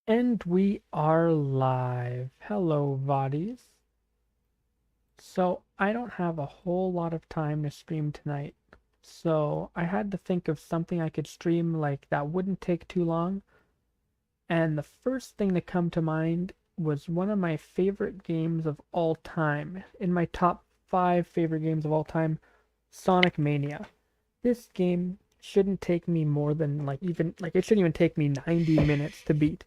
And we are live. Hello, Vadis. So, I don't have a whole lot of time to stream tonight. So, I had to think of something I could stream like that wouldn't take too long. And the first thing to come to mind was one of my favorite games of all time. In my top 5 favorite games of all time, Sonic Mania. This game shouldn't take me more than it shouldn't even take me 90 minutes to beat.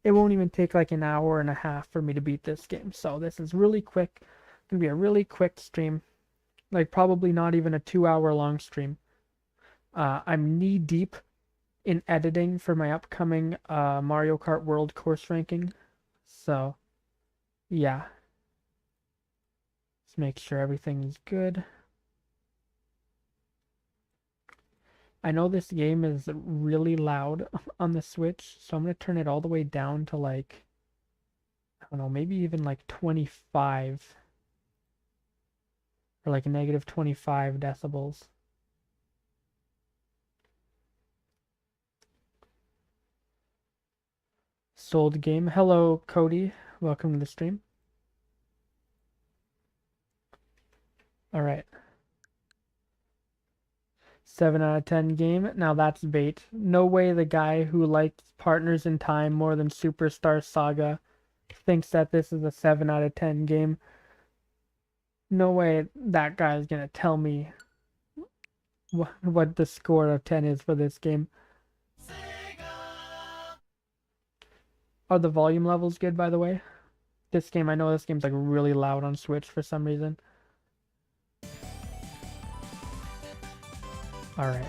It won't even take like an hour and a half for me to beat this game. So this is really quick. It's gonna be a really quick stream. Like probably not even a 2 hour long stream. I'm knee deep in editing for my upcoming Mario Kart World Course ranking. So yeah. Let's make sure everything's good. I know this game is really loud on the Switch, so I'm gonna turn it all the way down to like, I don't know, maybe even like 25 or like negative 25 decibels. Sold game. Hello, Cody. Welcome to the stream. All right. 7 out of 10 game. Now that's bait. No way the guy who liked Partners in Time more than Superstar Saga thinks that this is a 7 out of 10 game. No way that guy is gonna tell me what the score of 10 is for this game. Are the volume levels good, by the way? This game, I know this game's like really loud on Switch for some reason. Alright.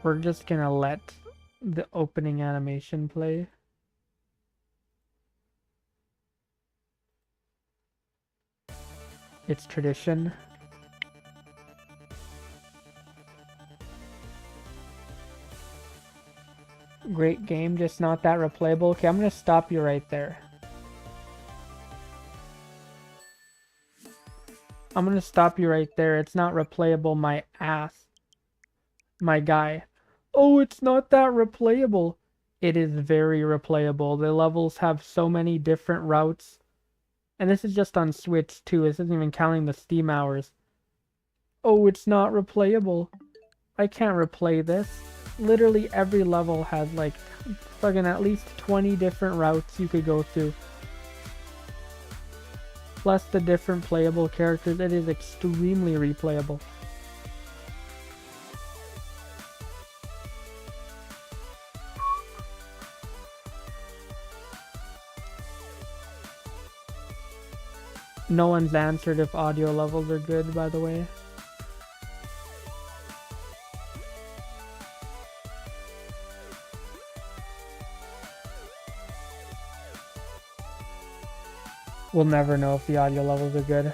We're just gonna let the opening animation play. It's tradition. Great game, just not that replayable. Okay, I'm gonna stop you right there. I'm gonna stop you right there. It's not replayable, my ass. My guy. Oh, it's not that replayable. It is very replayable. The levels have so many different routes. And this is just on Switch too. This isn't even counting the Steam hours. Oh, it's not replayable. I can't replay this. Literally every level has like fucking at least 20 different routes you could go through. Plus the different playable characters. It is extremely replayable. No one's answered if audio levels are good, by the way. We'll never know if the audio levels are good.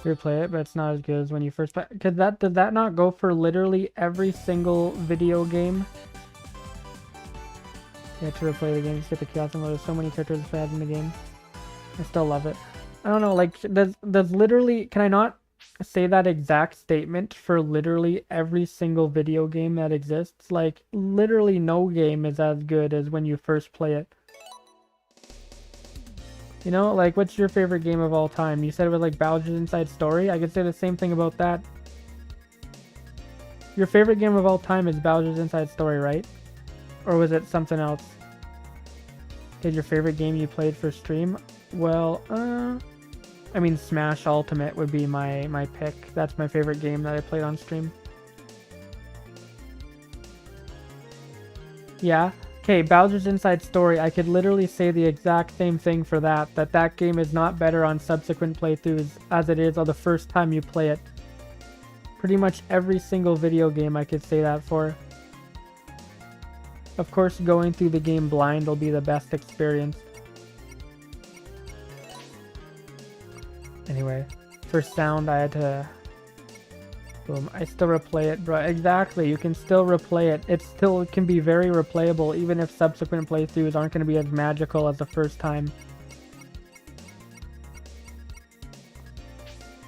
Replay it, but it's not as good as when you first play. Did that not go for literally every single video game? You have to replay the game to get the chaos and there's so many characters bad in the game. I still love it. I don't know, like, does literally, can I not say that exact statement for literally every single video game that exists? Like, literally no game is as good as when you first play it. You know, like, what's your favorite game of all time? You said it was like Bowser's Inside Story? I could say the same thing about that. Your favorite game of all time is Bowser's Inside Story, right? Or was it something else? Is your favorite game you played for stream? Well, I mean, Smash Ultimate would be my pick. That's my favorite game that I played on stream. Yeah? Okay, Bowser's Inside Story, I could literally say the exact same thing for that. That game is not better on subsequent playthroughs as it is on the first time you play it. Pretty much every single video game I could say that for. Of course, going through the game blind will be the best experience. Anyway, For sound, I had to... Boom. I still replay it, bro. Exactly. You can still replay it. It still can be very replayable, even if subsequent playthroughs aren't going to be as magical as the first time.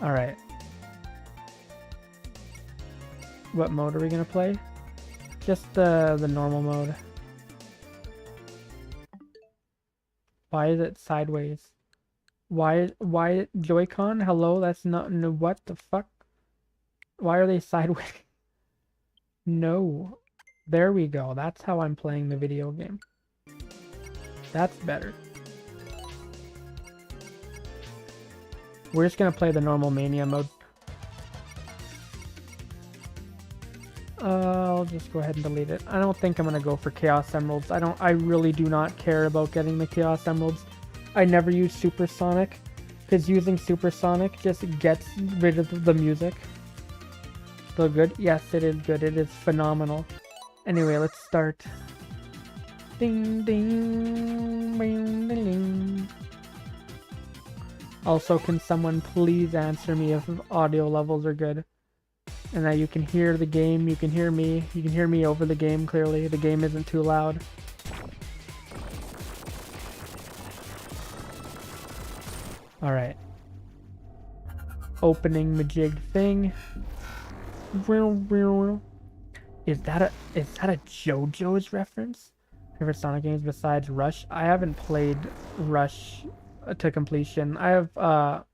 Alright. What mode are we going to play? Just the normal mode. Why is it sideways? Why Joy-Con? Hello, that's not... No, what the fuck? Why are they sideways? No. There we go. That's how I'm playing the video game. That's better. We're just gonna play the normal Mania mode. I'll just go ahead and delete it. I don't think I'm gonna go for Chaos Emeralds. I really do not care about getting the Chaos Emeralds. I never use Supersonic, because using Supersonic just gets rid of the music. Still good? Yes, it is good. It is phenomenal. Anyway, let's start. Ding ding, ding ding ding. Also, can someone please answer me if audio levels are good? And that you can hear the game, you can hear me over the game clearly. The game isn't too loud. Alright. Opening majig thing. Is that a JoJo's reference? Favorite Sonic games besides Rush? I haven't played Rush to completion. I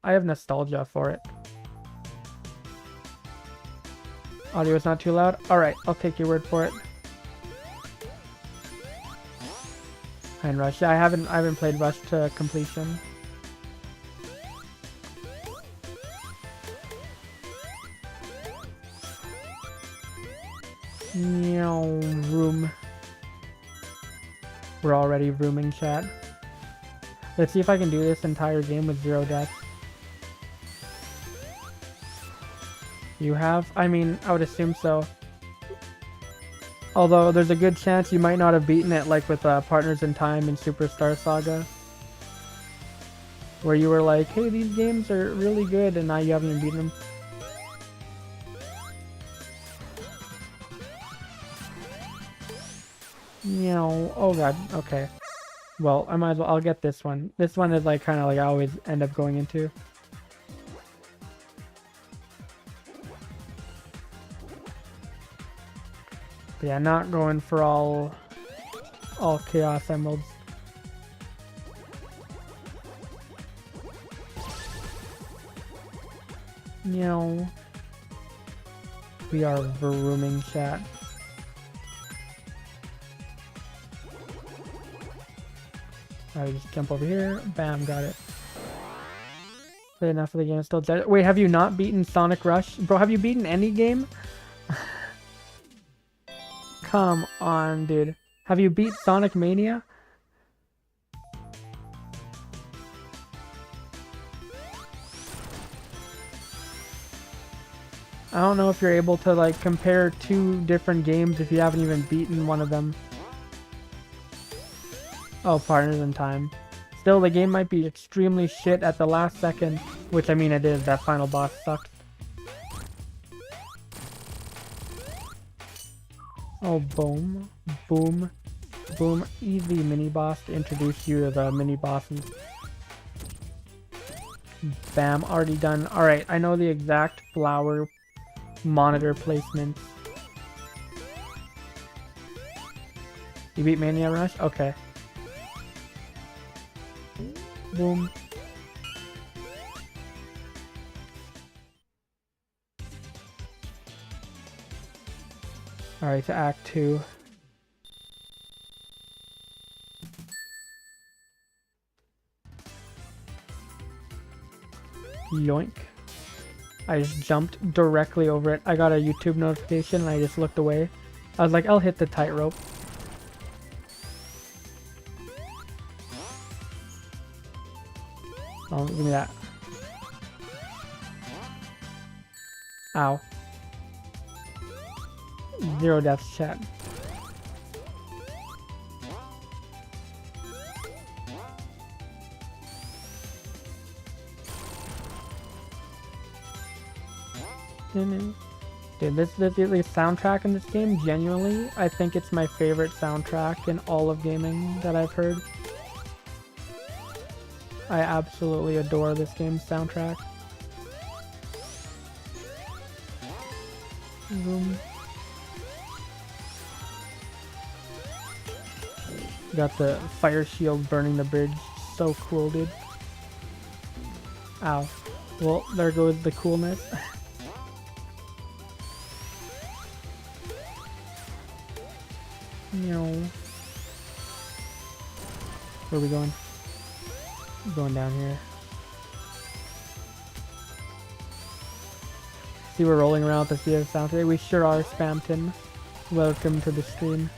have nostalgia for it. Audio is not too loud? Alright, I'll take your word for it. And Rush. Yeah, I haven't played Rush to completion. Room. We're already rooming, chat. Let's see if I can do this entire game with 0 deaths. You have? I mean, I would assume so. Although there's a good chance you might not have beaten it like with Partners in Time and Superstar Saga. Where you were like, hey, these games are really good, and now you haven't even beaten them. Oh god, okay. Well, I might as well, I'll get this one. This one is like kind of like I always end up going into. But yeah, not going for all Chaos Emeralds. We are rooming, chat. Alright, just jump over here. Bam, got it. Play enough of the game, still dead. Wait, have you not beaten Sonic Rush? Bro, have you beaten any game? Come on, dude. Have you beat Sonic Mania? I don't know if you're able to like compare 2 different games if you haven't even beaten one of them. Oh, Partners in Time. Still, the game might be extremely shit at the last second, which I mean it is. That final boss sucked. Oh, boom, boom, boom. Easy mini boss to introduce you to the mini bosses. Bam, already done. Alright, I know the exact flower monitor placement. You beat Mania Rush? Okay. Boom. Alright, to Act 2. Yoink. I just jumped directly over it. I got a YouTube notification and I just looked away. I was like, I'll hit the tightrope. Oh, give me that. Ow. 0 deaths, chat. Dude, this the soundtrack in this game, genuinely, I think it's my favorite soundtrack in all of gaming that I've heard. I absolutely adore this game's soundtrack. Got the fire shield burning the bridge. So cool, dude. Ow. Well, there goes the coolness. No. Where are we going? Going down here. See, we're rolling around with the theater sound today. We sure are, Spamton. Welcome to the stream.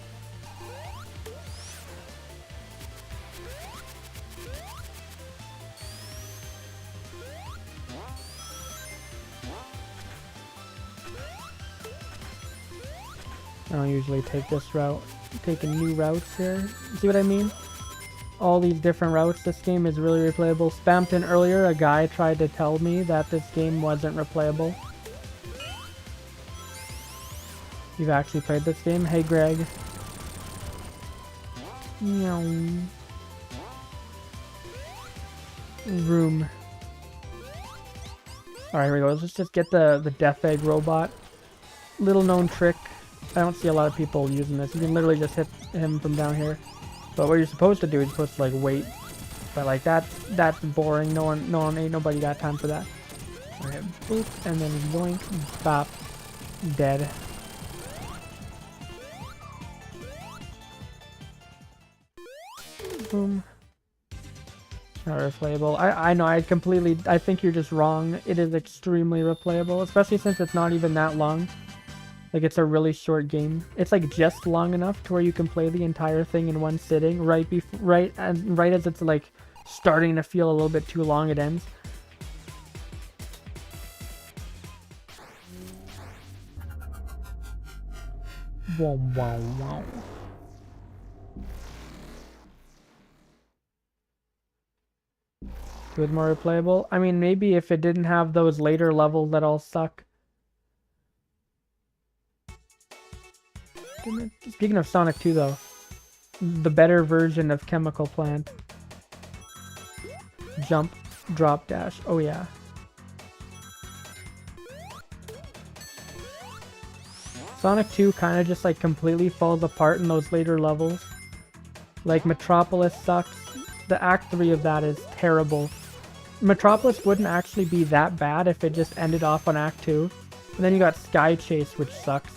I don't usually take this route. I'm taking new routes here. See what I mean? All these different routes. This game is really replayable. Spamton earlier, a guy tried to tell me that this game wasn't replayable. You've actually played this game? Hey, Greg. Meow. Room. Alright, here we go. Let's just get the Death Egg robot. Little known trick. I don't see a lot of people using this. You can literally just hit him from down here. But what you're supposed to do is supposed to like wait. But like that's boring. Ain't nobody got time for that. Alright, boop, and then yoink, bop, dead. Boom. Not replayable. I know, I think you're just wrong. It is extremely replayable, especially since it's not even that long. Like, it's a really short game. It's like just long enough to where you can play the entire thing in one sitting. Right as it's like starting to feel a little bit too long, it ends. Wow, wow, wow. It was more replayable. I mean, maybe if it didn't have those later levels that all suck. Speaking of Sonic 2, though, the better version of Chemical Plant. Jump, drop, dash. Oh, yeah. Sonic 2 kind of just like completely falls apart in those later levels. Like, Metropolis sucks. The Act 3 of that is terrible. Metropolis wouldn't actually be that bad if it just ended off on Act 2. And then you got Sky Chase, which sucks.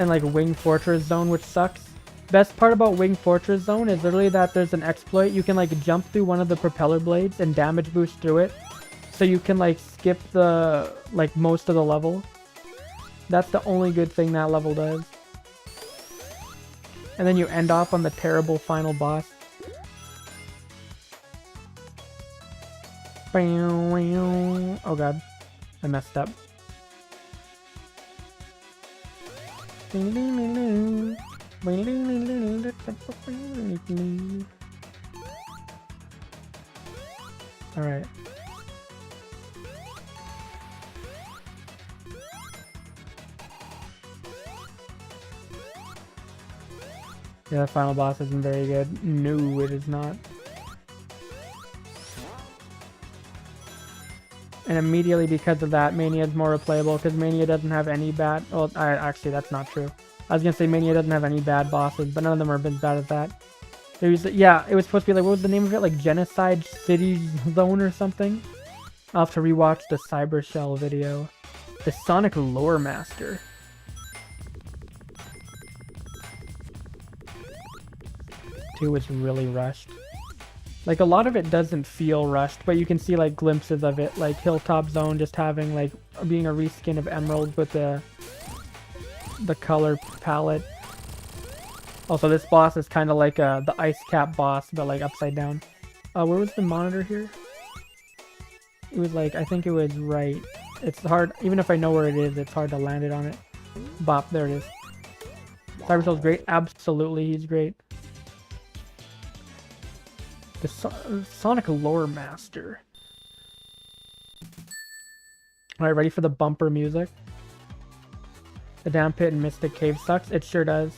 And like Wing Fortress Zone, which sucks. Best part about Wing Fortress Zone is literally that there's an exploit. You can like jump through one of the propeller blades and damage boost through it. So you can like skip the like most of the level. That's the only good thing that level does. And then you end off on the terrible final boss. Oh god, I messed up. Alright. Yeah, the final boss isn't very good. No, it is not. And immediately because of that, Mania is more replayable, because Mania doesn't have any bad... Well, actually, that's not true. I was going to say Mania doesn't have any bad bosses, but none of them are as bad as that. Yeah, it was supposed to be like, what was the name of it? Like Genocide City Zone or something? I'll have to rewatch the Cyber Shell video. The Sonic Lore Master. Two was really rushed. Like, a lot of it doesn't feel rushed, but you can see, like, glimpses of it. Like, Hilltop Zone just having, like, being a reskin of Emerald with the color palette. Also, this boss is kind of like the Ice Cap boss, but, like, upside down. Where was the monitor here? It was, like, I think it was right. It's hard, even if I know where it is, it's hard to land it on it. Bop, there it is. Cybershell's great. Absolutely, he's great. The Sonic Lore Master. Alright, ready for the bumper music? The damn pit in Mystic Cave sucks. It sure does.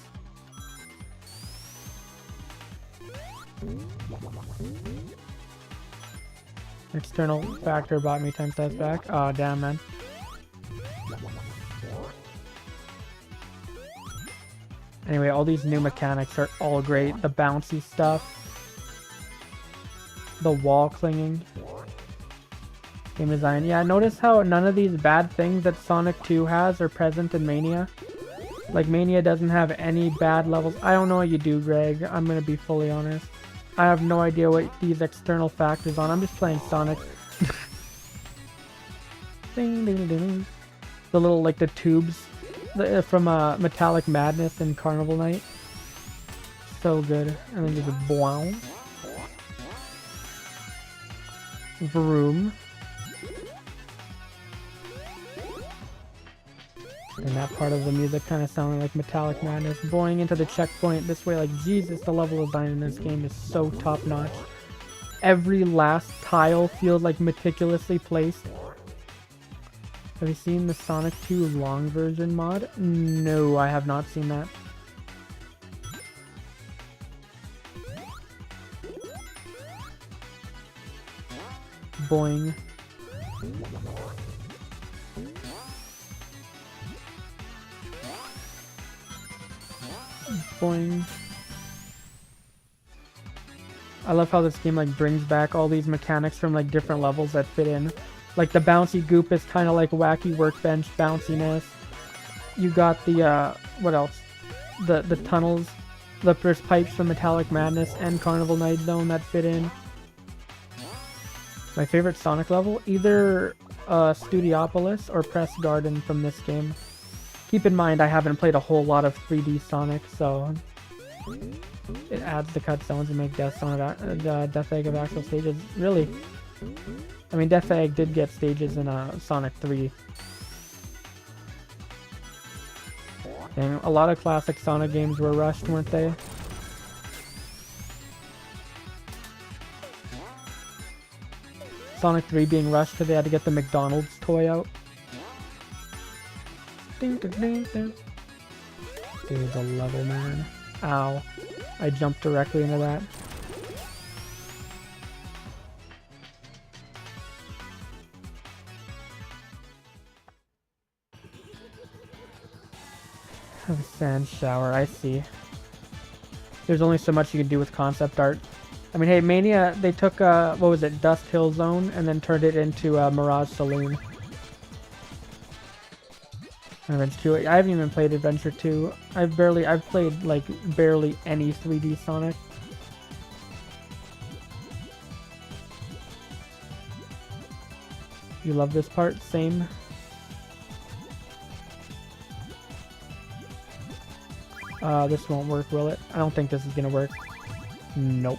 External factor bought me 10 steps back. Oh, damn, man. Anyway, all these new mechanics are all great. The bouncy stuff. The wall clinging. Game design. Yeah, notice how none of these bad things that Sonic 2 has are present in Mania. Like, Mania doesn't have any bad levels. I don't know what you do, Greg. I'm gonna be fully honest. I have no idea what these external factors on. I'm just playing Sonic. Ding, ding, ding. The little, like, the tubes from Metallic Madness and Carnival Night. So good. And then there's a boom. Vroom. And that part of the music kind of sounded like Metallic Madness. Boing into the checkpoint this way, like, Jesus, the level design in this game is so top-notch. Every last tile feels like meticulously placed. Have you seen the Sonic 2 long version mod? No, I have not seen that. Boing. Boing. I love how this game like brings back all these mechanics from like different levels that fit in. Like the bouncy goop is kind of like wacky workbench bounciness. You got the what else? The tunnels, there's pipes from Metallic Madness and Carnival Night Zone that fit in. My favorite Sonic level, either Studiopolis or Press Garden from this game. Keep in mind, I haven't played a whole lot of 3D Sonic, so it adds the cut zones and make Death Egg of actual stages. Really, I mean, Death Egg did get stages in Sonic 3. And a lot of classic Sonic games were rushed, weren't they? Sonic 3 being rushed because they had to get the McDonald's toy out. Ding, ding, ding, ding. Dude, the level, man. Ow. I jumped directly into that. Have a sand shower, I see. There's only so much you can do with concept art. I mean, hey, Mania, they took, what was it, Dust Hill Zone, and then turned it into Mirage Saloon. Adventure 2. I haven't even played Adventure 2. I've played, like, barely any 3D Sonic. You love this part? Same. This won't work, will it? I don't think this is gonna work. Nope.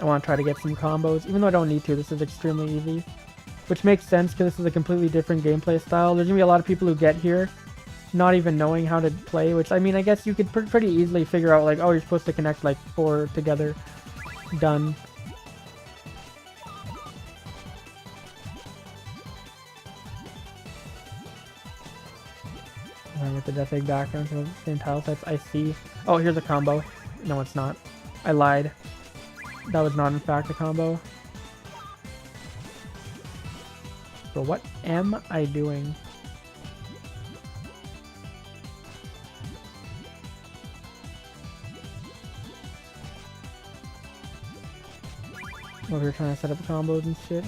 I want to try to get some combos, even though I don't need to. This is extremely easy. Which makes sense because this is a completely different gameplay style. There's going to be a lot of people who get here not even knowing how to play, which, I mean, I guess you could pretty easily figure out, like, oh, you're supposed to connect, like, 4 together. Done. With the Death Egg background, so the same tile sets. I see. Oh, here's a combo. No, it's not. I lied. That was not, in fact, a combo. So what am I doing? Over here trying to set up combos and shit.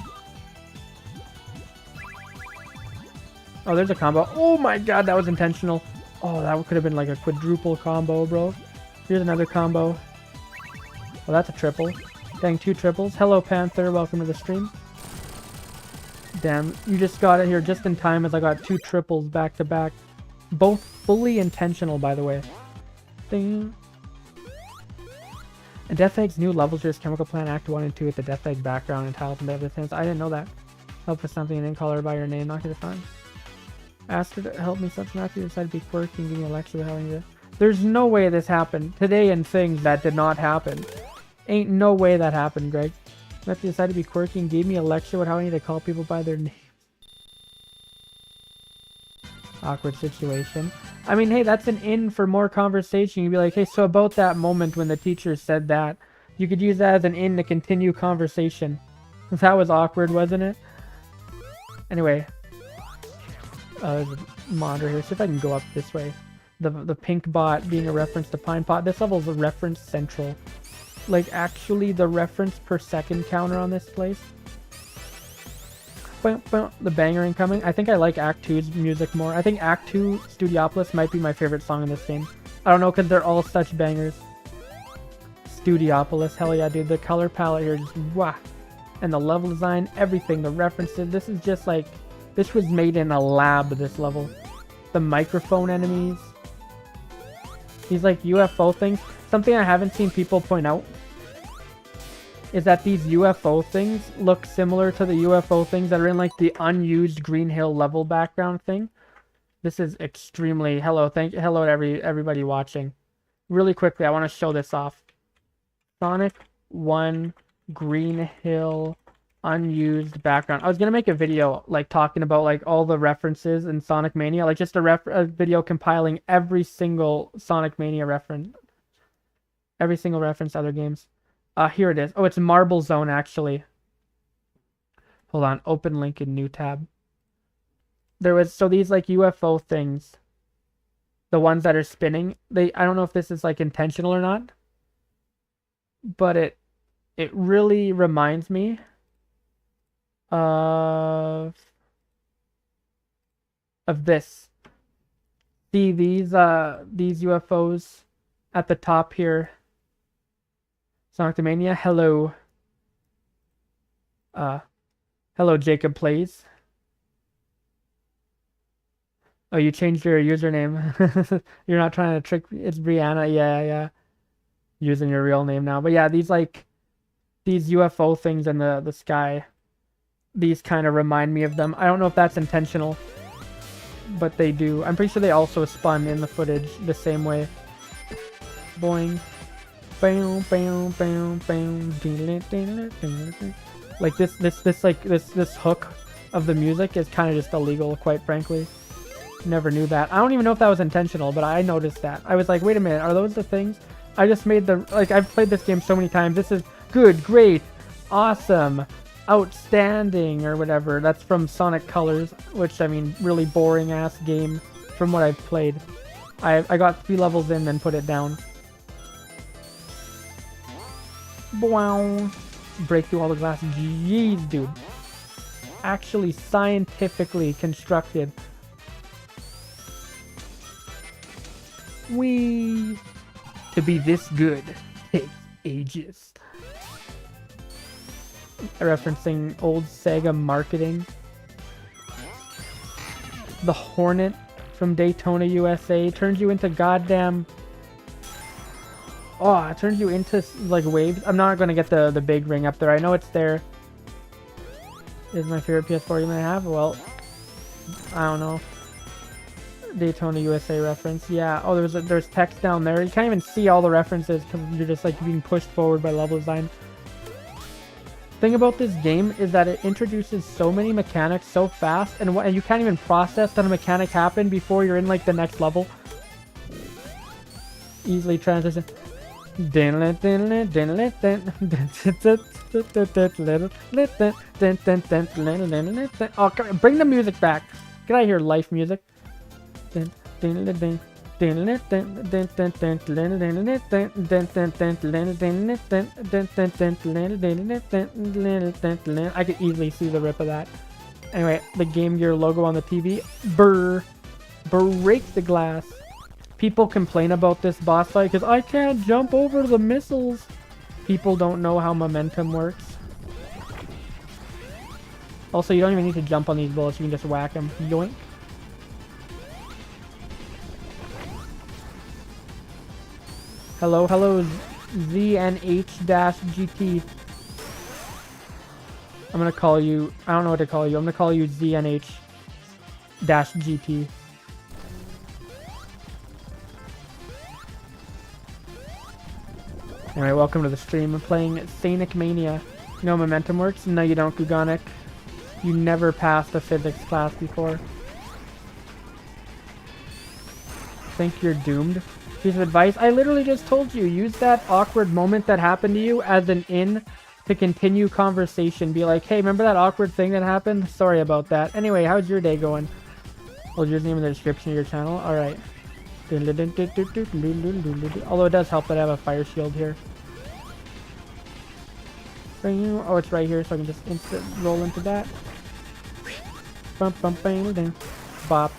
Oh, there's a combo. Oh my god, that was intentional. Oh, that could have been like a quadruple combo, bro. Here's another combo. Well, that's a triple. Dang, 2 triples. Hello, Panther. Welcome to the stream. Damn, you just got it here just in time as I got 2 triples back to back. Both fully intentional, by the way. Ding. And Death Egg's new levels are Chemical Plant Act 1 and 2 with the Death Egg background and tiles and other things. I didn't know that. Help with something and then call her by your name. Not gonna find. Ask her to help me something after you decide to be quirky and give me a lecture about how you do. There's no way this happened. Today in things that did not happen. Ain't no way that happened, Greg. Matthew decided to be quirky and gave me a lecture on how I need to call people by their name. Awkward situation. I mean, hey, that's an in for more conversation. You'd be like, hey, so about that moment when the teacher said that, you could use that as an in to continue conversation. That was awkward, wasn't it? Anyway. There's a monitor here. See if I can go up this way. The pink bot being a reference to Pine Pot. This level is a reference central. Like, actually, the reference per second counter on this place. The banger incoming. I think I like Act 2's music more. I think Act 2 Studiopolis might be my favorite song in this game. I don't know, because they're all such bangers. Studiopolis. Hell yeah, dude. The color palette here just wah. And the level design, everything, the references. This is just like... This was made in a lab, this level. The microphone enemies. These like UFO things. Something I haven't seen people point out is that these UFO things look similar to the UFO things that are in like the unused Green Hill level background thing. This is extremely... Hello to everybody watching. Really quickly, I want to show this off. Sonic 1 Green Hill unused background. I was gonna make a video like talking about like all the references in Sonic Mania, like just a video compiling every single Sonic Mania reference, every single reference to other games. Here it is. Oh, it's Marble Zone actually. Hold on, open link in new tab. There was so these like UFO things, the ones that are spinning. I don't know if this is like intentional or not, but it really reminds me of this. See these UFOs at the top here. Sonic Mania. Hello. Hello Jacob Plays. Oh, you changed your username. You're not trying to trick. It's Brianna. Yeah. Using your real name now. But yeah, these UFO things in the sky. These kind of remind me of them. I don't know if that's intentional, but they do. I'm pretty sure they also spun in the footage the same way. Boing. Bam, bam, bam, bam. Like this hook of the music is kind of just illegal, quite frankly. Never knew that. I don't even know if that was intentional, but I noticed that. I was like, wait a minute, are those the things? I just made I've played this game so many times. This is good, great, awesome, outstanding, or whatever. That's from Sonic Colors, which, I mean, really boring ass game from what I've played. I got 3 levels in, then put it down. Wow. Break through all the glass. Jeez, dude. Actually scientifically constructed. To be this good takes ages. Referencing old Sega marketing. The Hornet from Daytona, USA turns you into goddamn... Oh, it turns you into like waves. I'm not gonna get the big ring up there. I know it's there. Is my favorite PS4 game I have? Well, I don't know. Daytona USA reference. Yeah. Oh, there's text down there. You can't even see all the references because you're just like being pushed forward by level design. Thing about this game is that it introduces so many mechanics so fast, and you can't even process that a mechanic happened before you're in like the next level. Easily transition. Oh, come on, bring the music back. Get out of here, life music. I could easily see the rip of that. Anyway, the Game Gear logo on the TV. Break the glass. People complain about this boss fight because I can't jump over the missiles. People don't know how momentum works. Also, you don't even need to jump on these bullets. You can just whack them. Yoink. Hello, ZNH-GT. I'm gonna call you... I don't know what to call you. I'm gonna call you ZNH-GT. Anyway, welcome to the stream. I'm playing Sonic Mania. No momentum works? No, you don't, Gugonic. You never passed a physics class before. Think you're doomed? Piece of advice? I literally just told you, use that awkward moment that happened to you as an in to continue conversation. Be like, hey, remember that awkward thing that happened? Sorry about that. Anyway, how's your day going? Hold your name in the description of your channel. Alright. Although it does help that I have a fire shield here. Oh, it's right here, so I can just instant roll into that. Bop.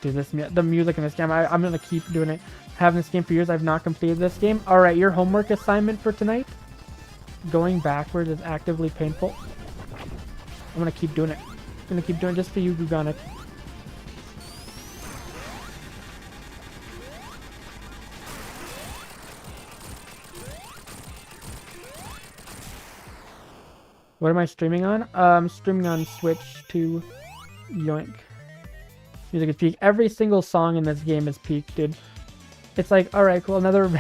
Dude, the music in this game, I'm gonna keep doing it. Having this game for years, I've not completed this game. Alright, your homework assignment for tonight. Going backwards is actively painful. I'm gonna keep doing it. I'm gonna keep doing it just for you, Gugonic. What am I streaming on? I'm streaming on Switch to Yoink. Music is peak. Every single song in this game is peak, dude. It's like, alright, cool, another...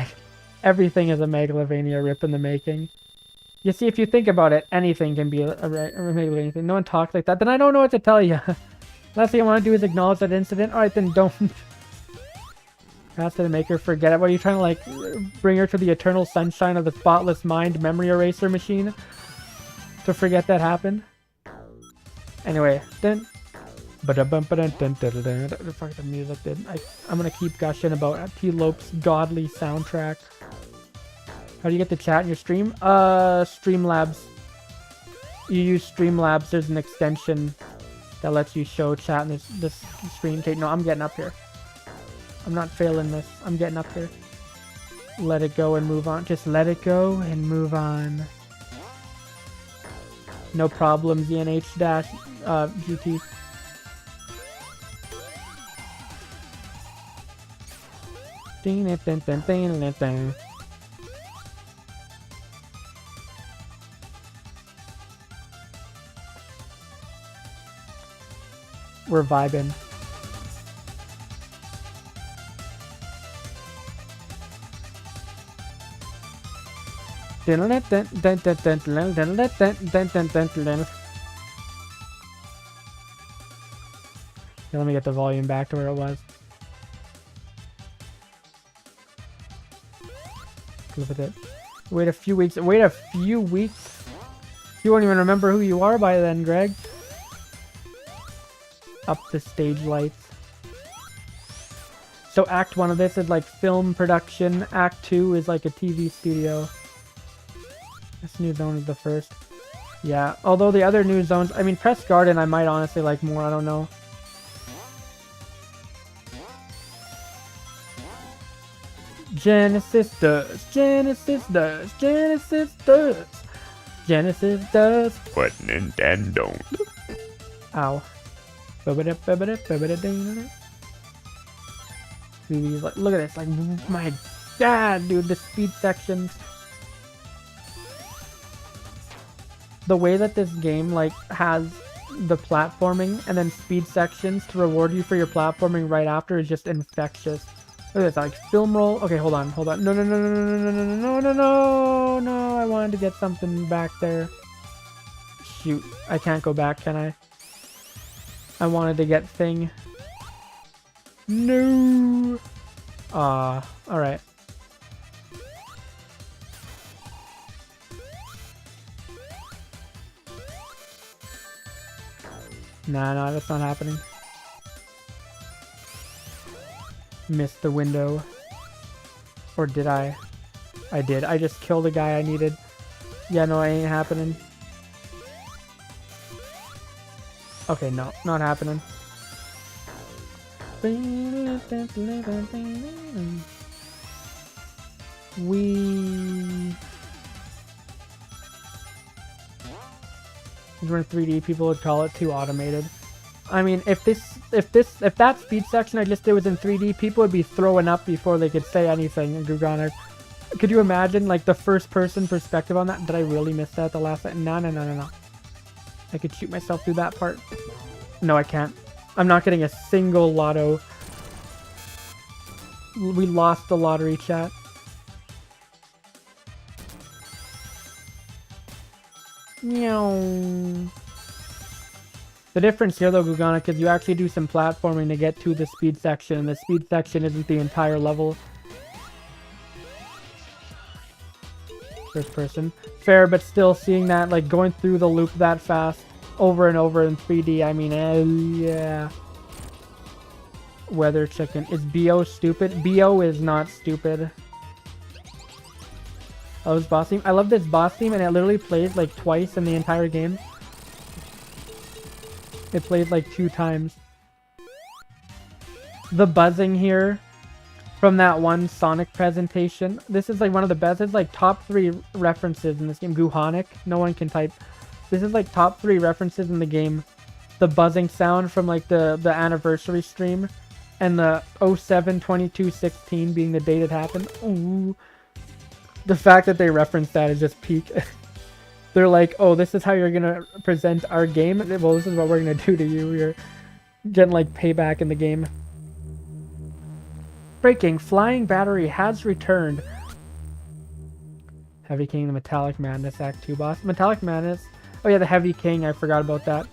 Everything is a Megalovania rip in the making. You see, if you think about it, anything can be a Megalovania. No one talks like that, then I don't know what to tell you. Last thing I want to do is acknowledge that incident. Alright, then don't. Pass to the maker, forget it. What are you trying to, like, bring her to the eternal sunshine of the spotless mind memory eraser machine? To forget that happened? Anyway, then... Fuck the music, dude. I'm gonna keep gushing about T-Lope's godly soundtrack. How do you get to chat in your stream? Streamlabs. You use Streamlabs, there's an extension that lets you show chat in this stream. Okay, no, I'm getting up here. I'm not failing this. I'm getting up here. Let it go and move on. Just let it go and move on. No problem, ZNH-GT. We're vibing. Yeah, let me get the volume back to where it was. Look at it. Wait a few weeks. Wait a few weeks? You won't even remember who you are by then, Greg. Up the stage lights. So Act 1 of this is like film production. Act 2 is like a TV studio. This new zone is the first. Yeah, although the other new zones... I mean, Press Garden I might honestly like more. I don't know. Genesis does. Genesis does. Genesis does. Genesis does. But Nintendo don't. Ow. Look at this. Like, my god, dude. The speed sections. The way that this game, like, has the platforming and then speed sections to reward you for your platforming right after is just infectious. Look at this, like, film roll. Okay, hold on. No, no, no, no, no, no, no, no, no, no, no. I wanted to get something back there. Shoot. I can't go back, can I? I wanted to get thing. No. Alright. Nah, that's not happening. Missed the window. Or did I? I did. I just killed the guy I needed. Yeah, no, it ain't happening. Okay, no, not happening. If we're in 3D, people would call it too automated. I mean, if that speed section I just did was in 3D, people would be throwing up before they could say anything in Gugonic. Could you imagine, like, the first-person perspective on that? Did I really miss that at the last second? No. I could shoot myself through that part. No, I can't. I'm not getting a single lotto. We lost the lottery, chat. Meow. The difference here, though, Gugonic, is you actually do some platforming to get to the speed section, and the speed section isn't the entire level. First person. Fair, but still seeing that, like, going through the loop that fast, over and over in 3D, I mean, yeah. Weather chicken. Is BO stupid? BO is not stupid. Oh, this boss theme. I love this boss theme, and it literally plays, like, twice in the entire game. It played like 2 times. The buzzing here from that one Sonic presentation. This is like one of the best. It's like top 3 references in this game. Guhonic. No one can type. This is like top 3 references in the game. The buzzing sound from like the anniversary stream. And the 07/22/16 being the date it happened. Ooh. The fact that they referenced that is just peak. They're like, oh, this is how you're gonna present our game? Well, this is what we're gonna do to you. You're getting like payback in the game. Breaking, Flying Battery has returned. Heavy King, the Metallic Madness Act 2 boss. Metallic Madness. Oh yeah, the Heavy King, I forgot about that.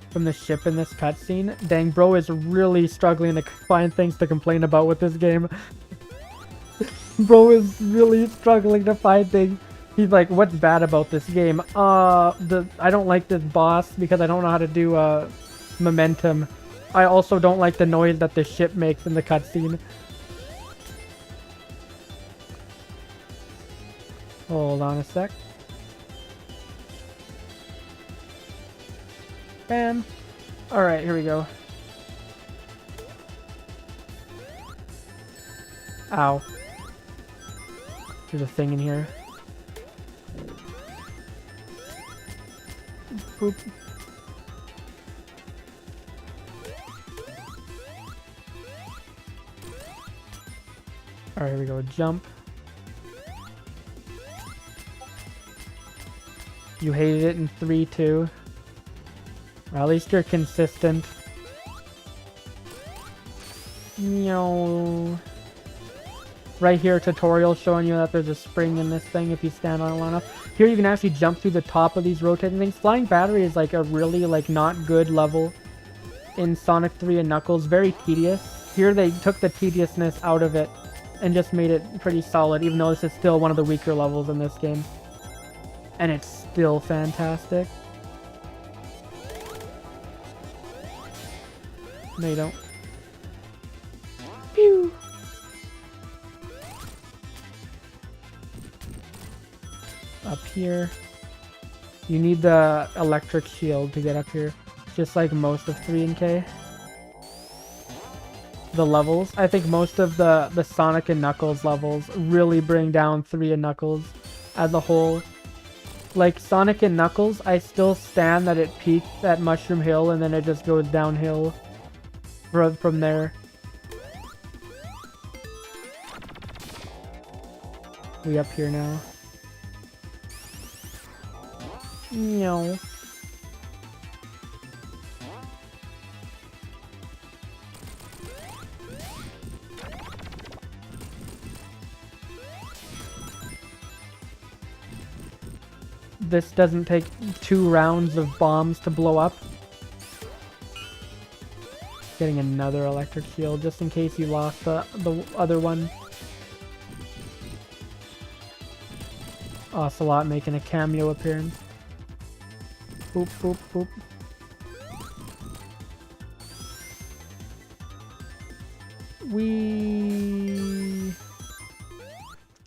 From the ship in this cutscene. Dang, bro is really struggling to find things to complain about with this game. Bro is really struggling to find things. He's like, what's bad about this game? I don't like this boss because I don't know how to do momentum. I also don't like the noise that the ship makes in the cutscene. Hold on a sec. Bam. Alright, here we go. Ow. There's a thing in here. Boop. Alright, here we go. Jump. You hated it in 3, 2. Well, at least you're consistent. Meow. Right here, tutorial showing you that there's a spring in this thing if you stand on it long enough. Here you can actually jump through the top of these rotating things. Flying Battery is like a really like not good level in Sonic 3 and Knuckles. Very tedious. Here they took the tediousness out of it and just made it pretty solid, even though this is still one of the weaker levels in this game. And it's still fantastic. No, you don't. Pew! Up here. You need the electric shield to get up here. Just like most of 3 and K. The levels. I think most of the Sonic and Knuckles levels really bring down 3 and Knuckles as a whole. Like Sonic and Knuckles, I still stand that it peaked at Mushroom Hill and then it just goes downhill from there. We up here now. No. This doesn't take 2 rounds of bombs to blow up. Getting another electric shield just in case you lost the other one. Ocelot making a cameo appearance. Boop, boop, boop.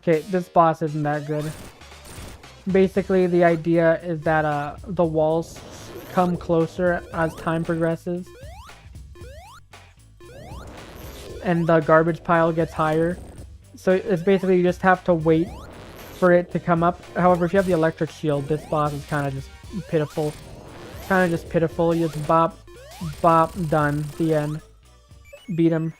Okay, this boss isn't that good. Basically, the idea is that the walls come closer as time progresses. And the garbage pile gets higher. So it's basically you just have to wait for it to come up. However, if you have the electric shield, this boss is kind of just pitiful. Kind of just pitiful. You just bop, bop, done. The end. Beat him.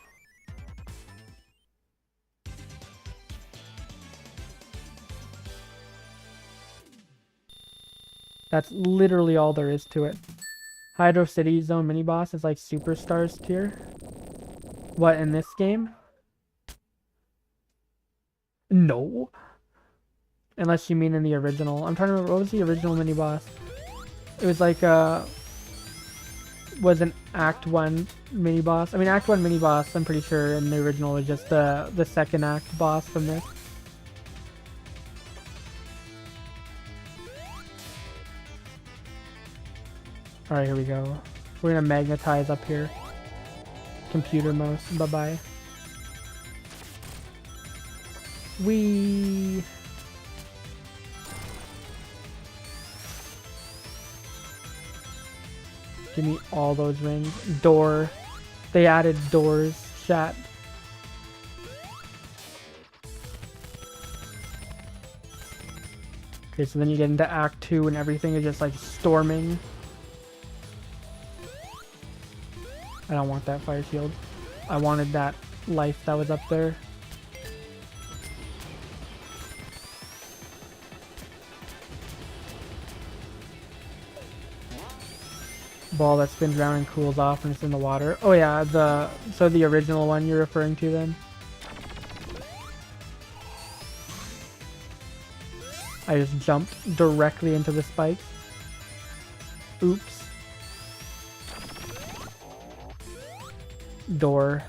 That's literally all there is to it. Hydro City Zone mini boss is like Superstars tier. What, in this game? No. Unless you mean in the original. I'm trying to remember, what was the original mini boss? It was like was an Act 1 mini boss. I mean, Act 1 mini boss, I'm pretty sure in the original was just the second act boss from this. Alright, here we go. We're gonna magnetize up here. Computer mouse, bye-bye. Whee! Give me all those rings. Door. They added doors. Chat. Okay, so then you get into Act 2 and everything is just like storming. I don't want that fire shield. I wanted that life that was up there. Ball that spins around and cools off when it's in the water. Oh yeah, so the original one you're referring to then? I just jumped directly into the spikes. Oops. Door.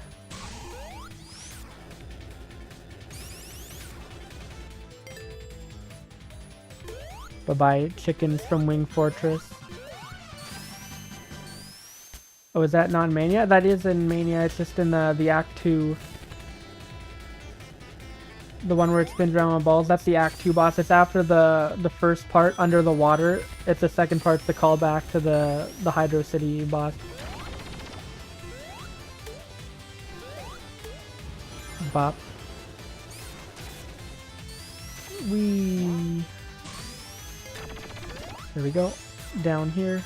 Bye-bye, chickens from Wing Fortress. Oh, is that not in Mania? That is in Mania, it's just in the Act 2. The one where it spins around on balls, that's the Act 2 boss. It's after the first part, under the water. It's the second part's the callback to the Hydro City boss. Bop. Whee! There we go. Down here.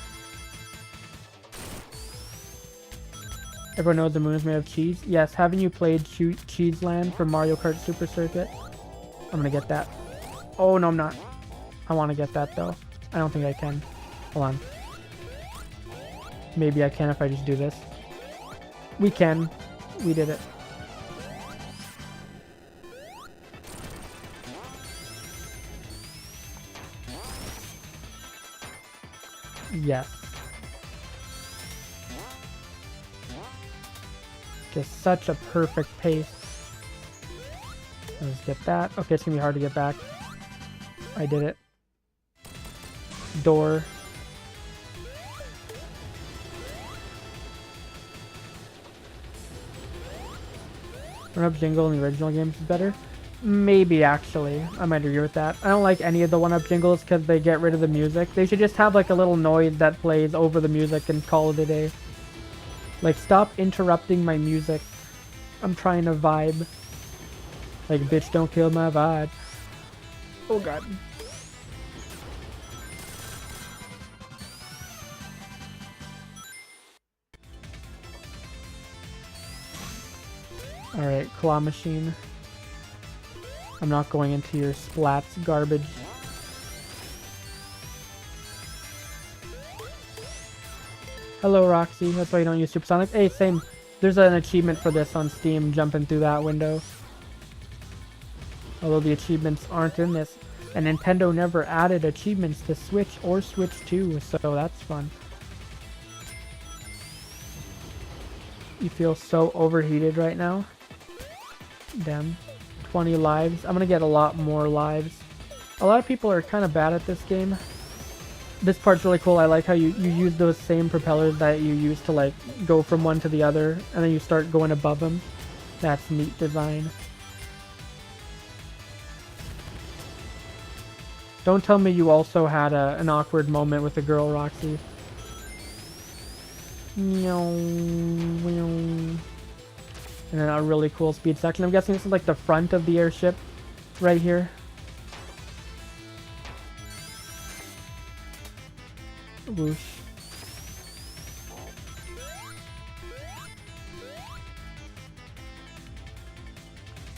Everyone knows the moon is made of cheese. Yes, haven't you played Cheese Land for Mario Kart Super Circuit? I'm gonna get that. Oh, no, I'm not. I want to get that, though. I don't think I can. Hold on. Maybe I can if I just do this. We can. We did it. Yes. Just such a perfect pace. Let's get that. Okay, it's gonna be hard to get back. I did it. Door. One-up jingle in the original games is better? Maybe, actually. I might agree with that. I don't like any of the one-up jingles because they get rid of the music. They should just have like a little noise that plays over the music and call it a day. Like, stop interrupting my music. I'm trying to vibe. Like, bitch, don't kill my vibe. Oh, God. Alright, claw machine. I'm not going into your splats garbage. Hello, Roxy. That's why you don't use Supersonic. Hey, same. There's an achievement for this on Steam, jumping through that window. Although the achievements aren't in this. And Nintendo never added achievements to Switch or Switch 2, so that's fun. You feel so overheated right now? Damn. 20 lives. I'm gonna get a lot more lives. A lot of people are kind of bad at this game. This part's really cool. I like how you use those same propellers that you use to like go from one to the other, and then you start going above them. That's neat design. Don't tell me you also had an awkward moment with a girl, Roxy. And then a really cool speed section. I'm guessing this is like the front of the airship right here. Whoosh.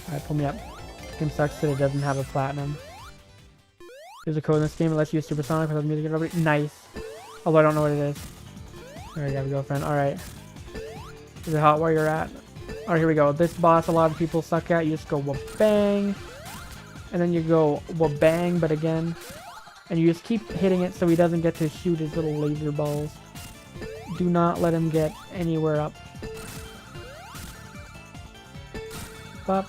Alright, pull me up. Game sucks that it doesn't have a platinum. There's a code in this game that lets you use Supersonic without music and rubber. Nice. Although I don't know what it is. Alright, got a girlfriend. Alright. Is it hot where you're at? Alright, here we go. This boss a lot of people suck at. You just go bang. And then you go, well, bang, but again. And you just keep hitting it so he doesn't get to shoot his little laser balls. Do not let him get anywhere up. Bop.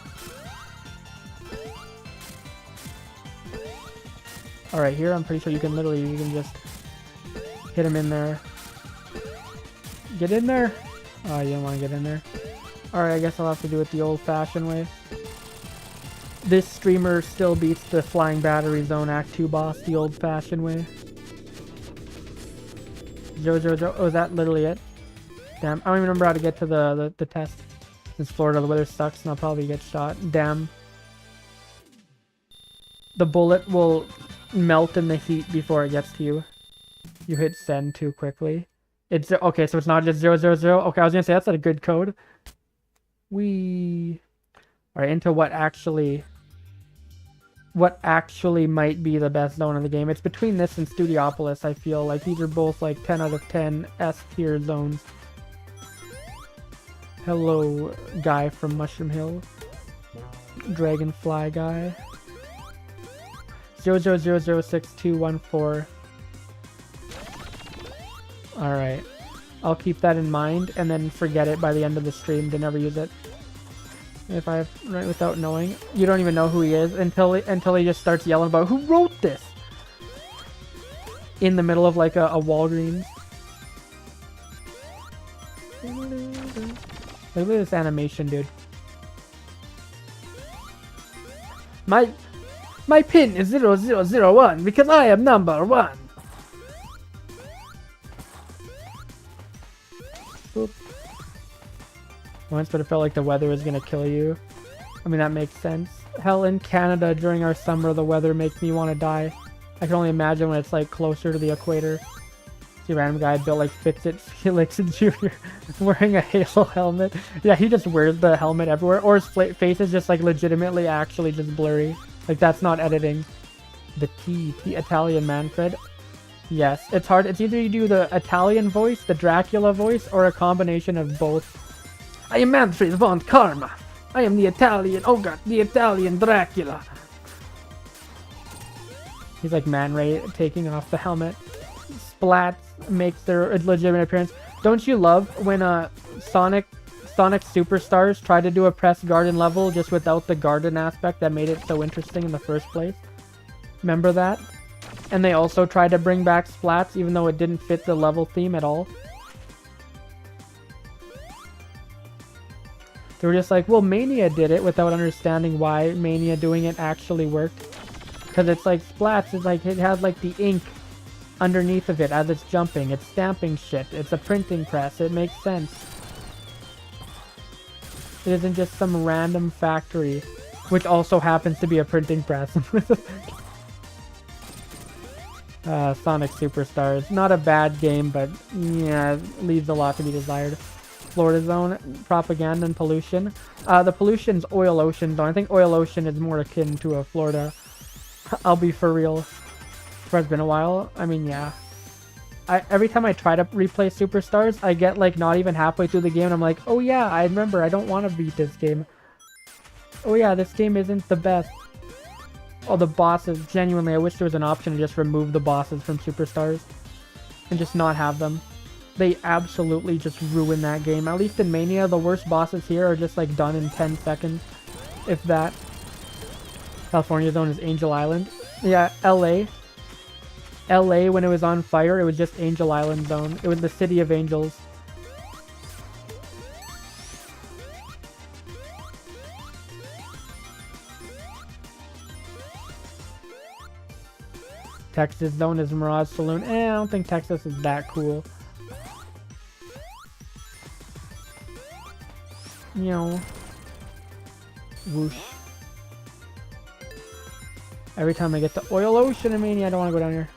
Alright, here I'm pretty sure you can just hit him in there. Get in there! Oh, you don't want to get in there. Alright, I guess I'll have to do it the old-fashioned way. This streamer still beats the Flying Battery Zone Act 2 boss the old-fashioned way. 0, 0, 0. Oh, is that literally it? Damn, I don't even remember how to get to the test. Since Florida, the weather sucks and I'll probably get shot. Damn. The bullet will melt in the heat before it gets to you. You hit send too quickly. It's okay, so it's not just 0, 0, 0. Okay, I was gonna say that's not a good code. Alright, into what actually might be the best zone in the game. It's between this and Studiopolis, I feel like. These are both like 10 out of 10 S tier zones. Hello, guy from Mushroom Hill. Dragonfly guy. 00006214. Alright. I'll keep that in mind and then forget it by the end of the stream to never use it. If I right without knowing. You don't even know who he is until he just starts yelling about who wrote this in the middle of like a Walgreens. Look at this animation, dude. My pin is 0001 because I am number 1. Boop. Once, but it felt like the weather was gonna kill you. I mean, that makes sense. Hell, in Canada during our summer, the weather makes me want to die. I can only imagine when it's like closer to the equator. See, random guy built like Fitz-It Felix Jr. wearing a Halo helmet. Yeah, he just wears the helmet everywhere, or his face is just like legitimately actually just blurry. Like that's not editing. The Italian Manfred. Yes, it's hard. It's either you do the Italian voice, the Dracula voice, or a combination of both. I am Manfred von Karma. I am the Italian, oh god, the Italian Dracula. He's like Man Ray taking off the helmet. Splats makes their legitimate appearance. Don't you love when Sonic Superstars tried to do a press garden level just without the garden aspect that made it so interesting in the first place? Remember that? And they also tried to bring back splats even though it didn't fit the level theme at all. They were just like, well, Mania did it without understanding why Mania doing it actually worked. Because it's like splats, it's like it has like the ink underneath of it as it's jumping. It's stamping shit. It's a printing press. It makes sense. It isn't just some random factory, which also happens to be a printing press. Sonic Superstars. Not a bad game, but yeah, leaves a lot to be desired. Florida Zone, propaganda and pollution. The pollution's Oil Ocean Zone. I think Oil Ocean is more akin to a Florida. I'll be for real. It's been a while. I mean, yeah. Every time I try to replay Superstars, I get like not even halfway through the game and I'm like, oh yeah, I remember, I don't want to beat this game. Oh yeah, this game isn't the best. Oh, the bosses, genuinely, I wish there was an option to just remove the bosses from Superstars and just not have them. They absolutely just ruin that game. At least in Mania, the worst bosses here are just like done in 10 seconds, if that. California Zone is Angel Island. Yeah, LA, when it was on fire, it was just Angel Island Zone. It was the City of Angels. Texas Zone is Mirage Saloon. I don't think Texas is that cool. You know. Whoosh. Every time I get to Oil Ocean in Mania, I don't want to go down here.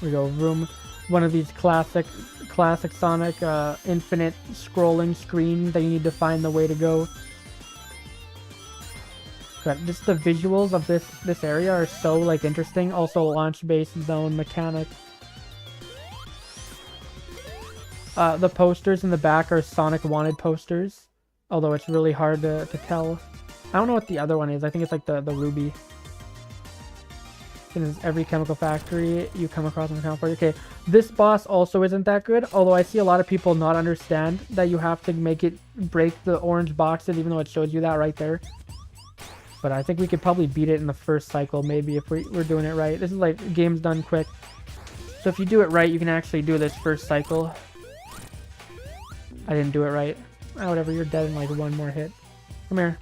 We go room. One of these classic Sonic infinite scrolling screens that you need to find the way to go. But just the visuals of this area are so like interesting. Also launch base zone mechanic. The posters in the back are Sonic Wanted posters. Although it's really hard to tell. I don't know what the other one is. I think it's like the ruby. In every chemical factory you come across in the chemical factory. Okay, this boss also isn't that good. Although I see a lot of people not understand that you have to make it break the orange boxes, even though it shows you that right there. But I think we could probably beat it in the first cycle, maybe, if we're doing it right. This is like game's done quick. So if you do it right, you can actually do this first cycle. I didn't do it right. Oh, whatever, you're dead in like one more hit. Come here.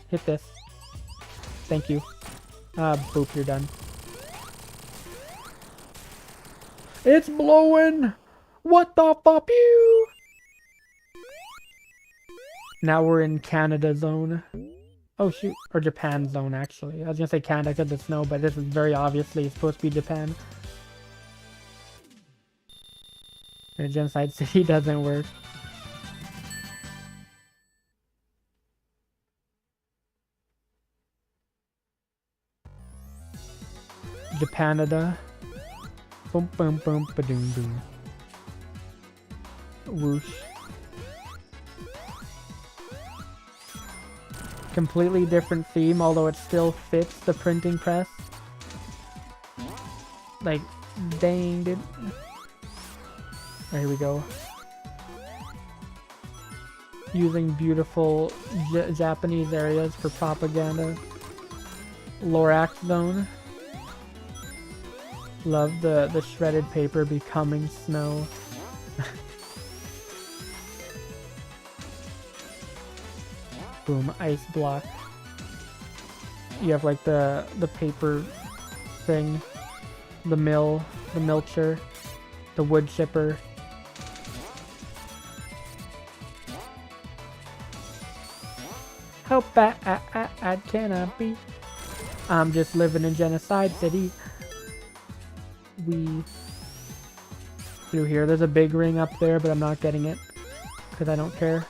Hit this. Thank you. Boop, you're done. It's blowing! What the fuck? Pew! Now we're in Canada zone. Oh shoot, or Japan zone actually. I was gonna say Canada because of snow, but this is very obviously supposed to be Japan. And Genocide City doesn't work. Japanada. Boom boom boom ba doom boom. Whoosh. Completely different theme, although it still fits the printing press. Like, dang, dude. Right, here we go. Using beautiful Japanese areas for propaganda. Lorax zone. Love the shredded paper becoming snow. Boom, ice block. You have like the paper thing, the mill, the milcher, the wood chipper. How bad can I be? I'm just living in Genocide City. We through here. There's a big ring up there, but I'm not getting it because I don't care.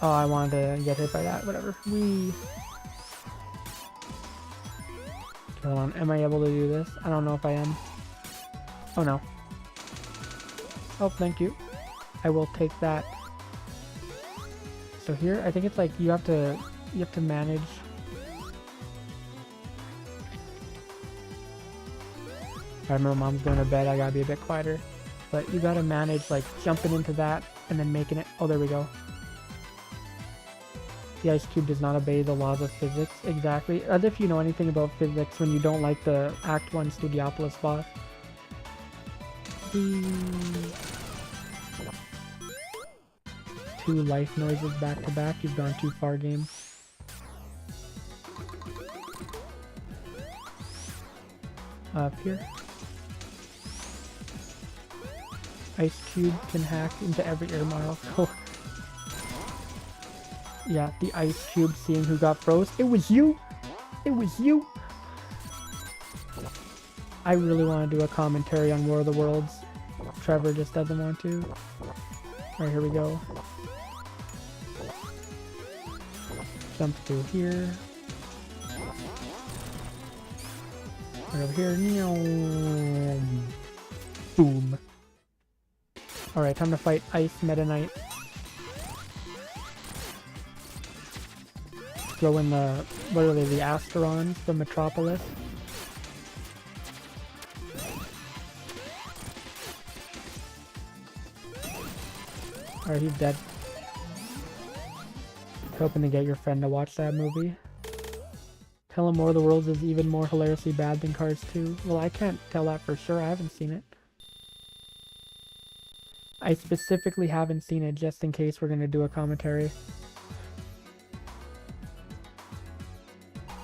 Oh, I wanted to get hit by that. Whatever. We. Hold on. Am I able to do this? I don't know if I am. Oh no. Oh, thank you. I will take that. So here, I think it's like you have to manage. I remember mom's going to bed. I gotta be a bit quieter. But you gotta manage like jumping into that and then making it. Oh, there we go. The ice cube does not obey the laws of physics. Exactly. As if you know anything about physics when you don't like the Act 1 Studiopolis boss. Two life noises back to back. You've gone too far, game. Up here. Ice cube can hack into every air molecule. Yeah, the ice cube seeing who got froze. It was you! It was you! I really want to do a commentary on War of the Worlds. Trevor just doesn't want to. Alright, here we go. Jump through here. Right over here. Boom. Alright, time to fight Ice Meta Knight. Throw in the, what are they, the Asterons from Metropolis. Alright, he's dead. Hoping to get your friend to watch that movie. Tell him War of the Worlds is even more hilariously bad than Cars 2. Well, I can't tell that for sure. I haven't seen it. I specifically haven't seen it just in case we're going to do a commentary.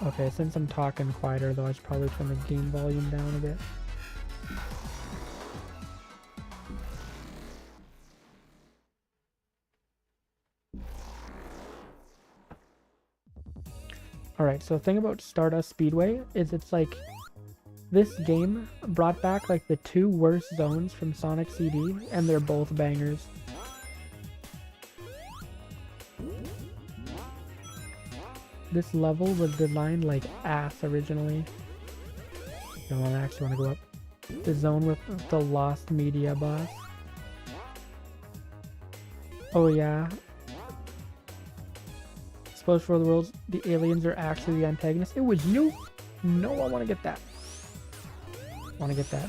Okay, since I'm talking quieter though, I should probably turn the game volume down a bit. Alright, so the thing about Stardust Speedway is it's like this game brought back like the two worst zones from Sonic CD, and they're both bangers. This level was designed like ass originally. No, I actually want to go up. The zone with the Lost Media boss. Oh yeah. Suppose for the worlds, the aliens are actually the antagonists. It was you? No, I want to get that. Want to get that.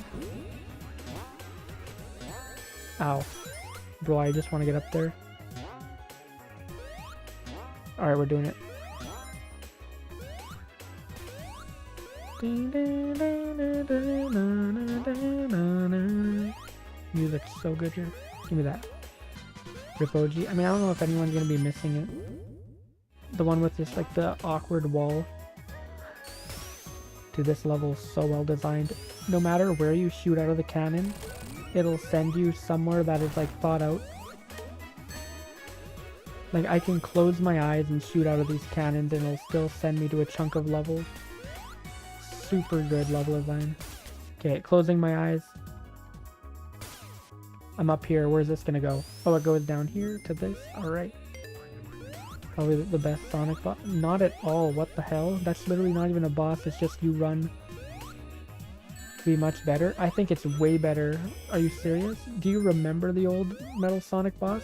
Ow. Bro, I just want to get up there. Alright, we're doing it. Music's so good here. Give me that. Rip OG. I mean, I don't know if anyone's gonna be missing it. The one with just like the awkward wall. Dude, this level is so well designed. No matter where you shoot out of the cannon, it'll send you somewhere that is like thought out. Like I can close my eyes and shoot out of these cannons and it'll still send me to a chunk of level. Super good level design. Okay, closing my eyes. I'm up here. Where's this gonna go? Oh, it goes down here to this? Alright. Probably the best Sonic boss. Not at all. What the hell? That's literally not even a boss. It's just you run. Be much better. I think it's way better. Are you serious? Do you remember the old Metal Sonic boss?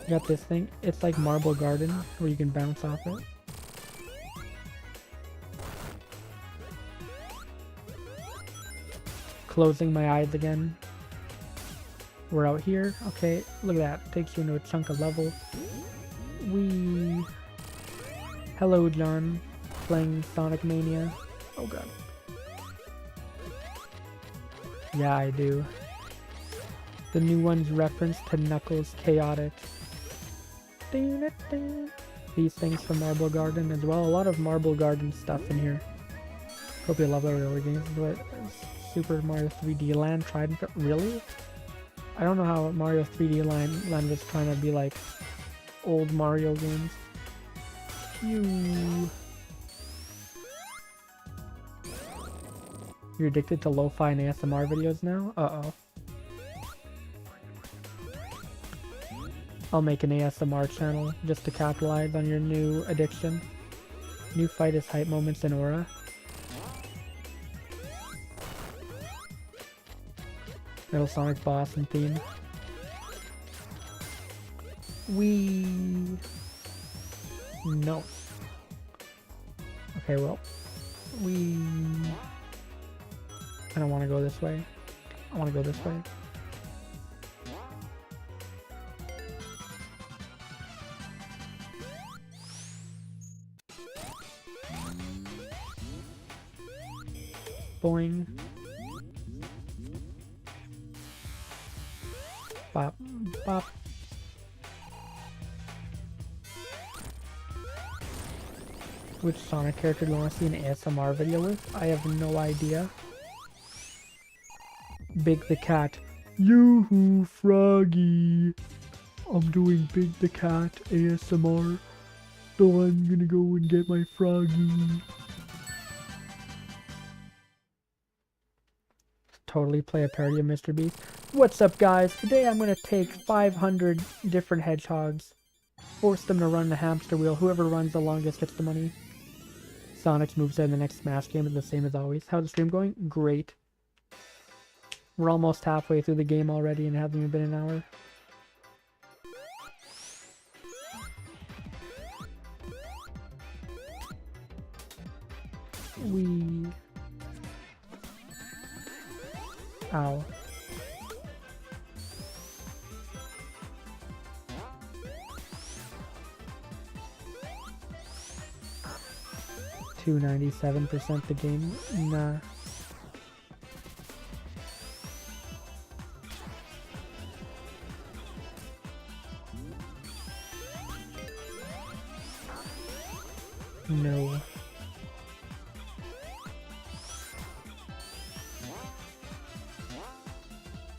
Got this thing. It's like Marble Garden where you can bounce off it. Closing my eyes again. We're out here. Okay, look at that. Takes you into a chunk of level. Wee. Hello, John. Playing Sonic Mania. Oh god. Yeah, I do. The new one's reference to Knuckles Chaotic. These things from Marble Garden as well. A lot of Marble Garden stuff in here. Hope you love the early games, but Super Mario 3D Land tried. Really? I don't know how Mario 3D Land was trying to be like old Mario games. You're addicted to lo-fi and ASMR videos now? Uh-oh. I'll make an ASMR channel just to capitalize on your new addiction. New fight is hype moments in Aura. Metal Sonic boss and theme. No. Okay, well. I don't want to go this way. I want to go this way. Boing. Bop, bop. Which Sonic character do you want to see an ASMR video with? I have no idea. Big the Cat. Yoo-hoo, Froggy. I'm doing Big the Cat ASMR. So I'm gonna go and get my Froggy. Totally play a parody of Mr. Beast. What's up, guys? Today I'm gonna take 500 different hedgehogs, force them to run the hamster wheel. Whoever runs the longest gets the money. Sonic's moveset in the next Smash game is the same as always. How's the stream going? Great. We're almost halfway through the game already and it hasn't even been an hour. Ow. $297% the game. Nah. No.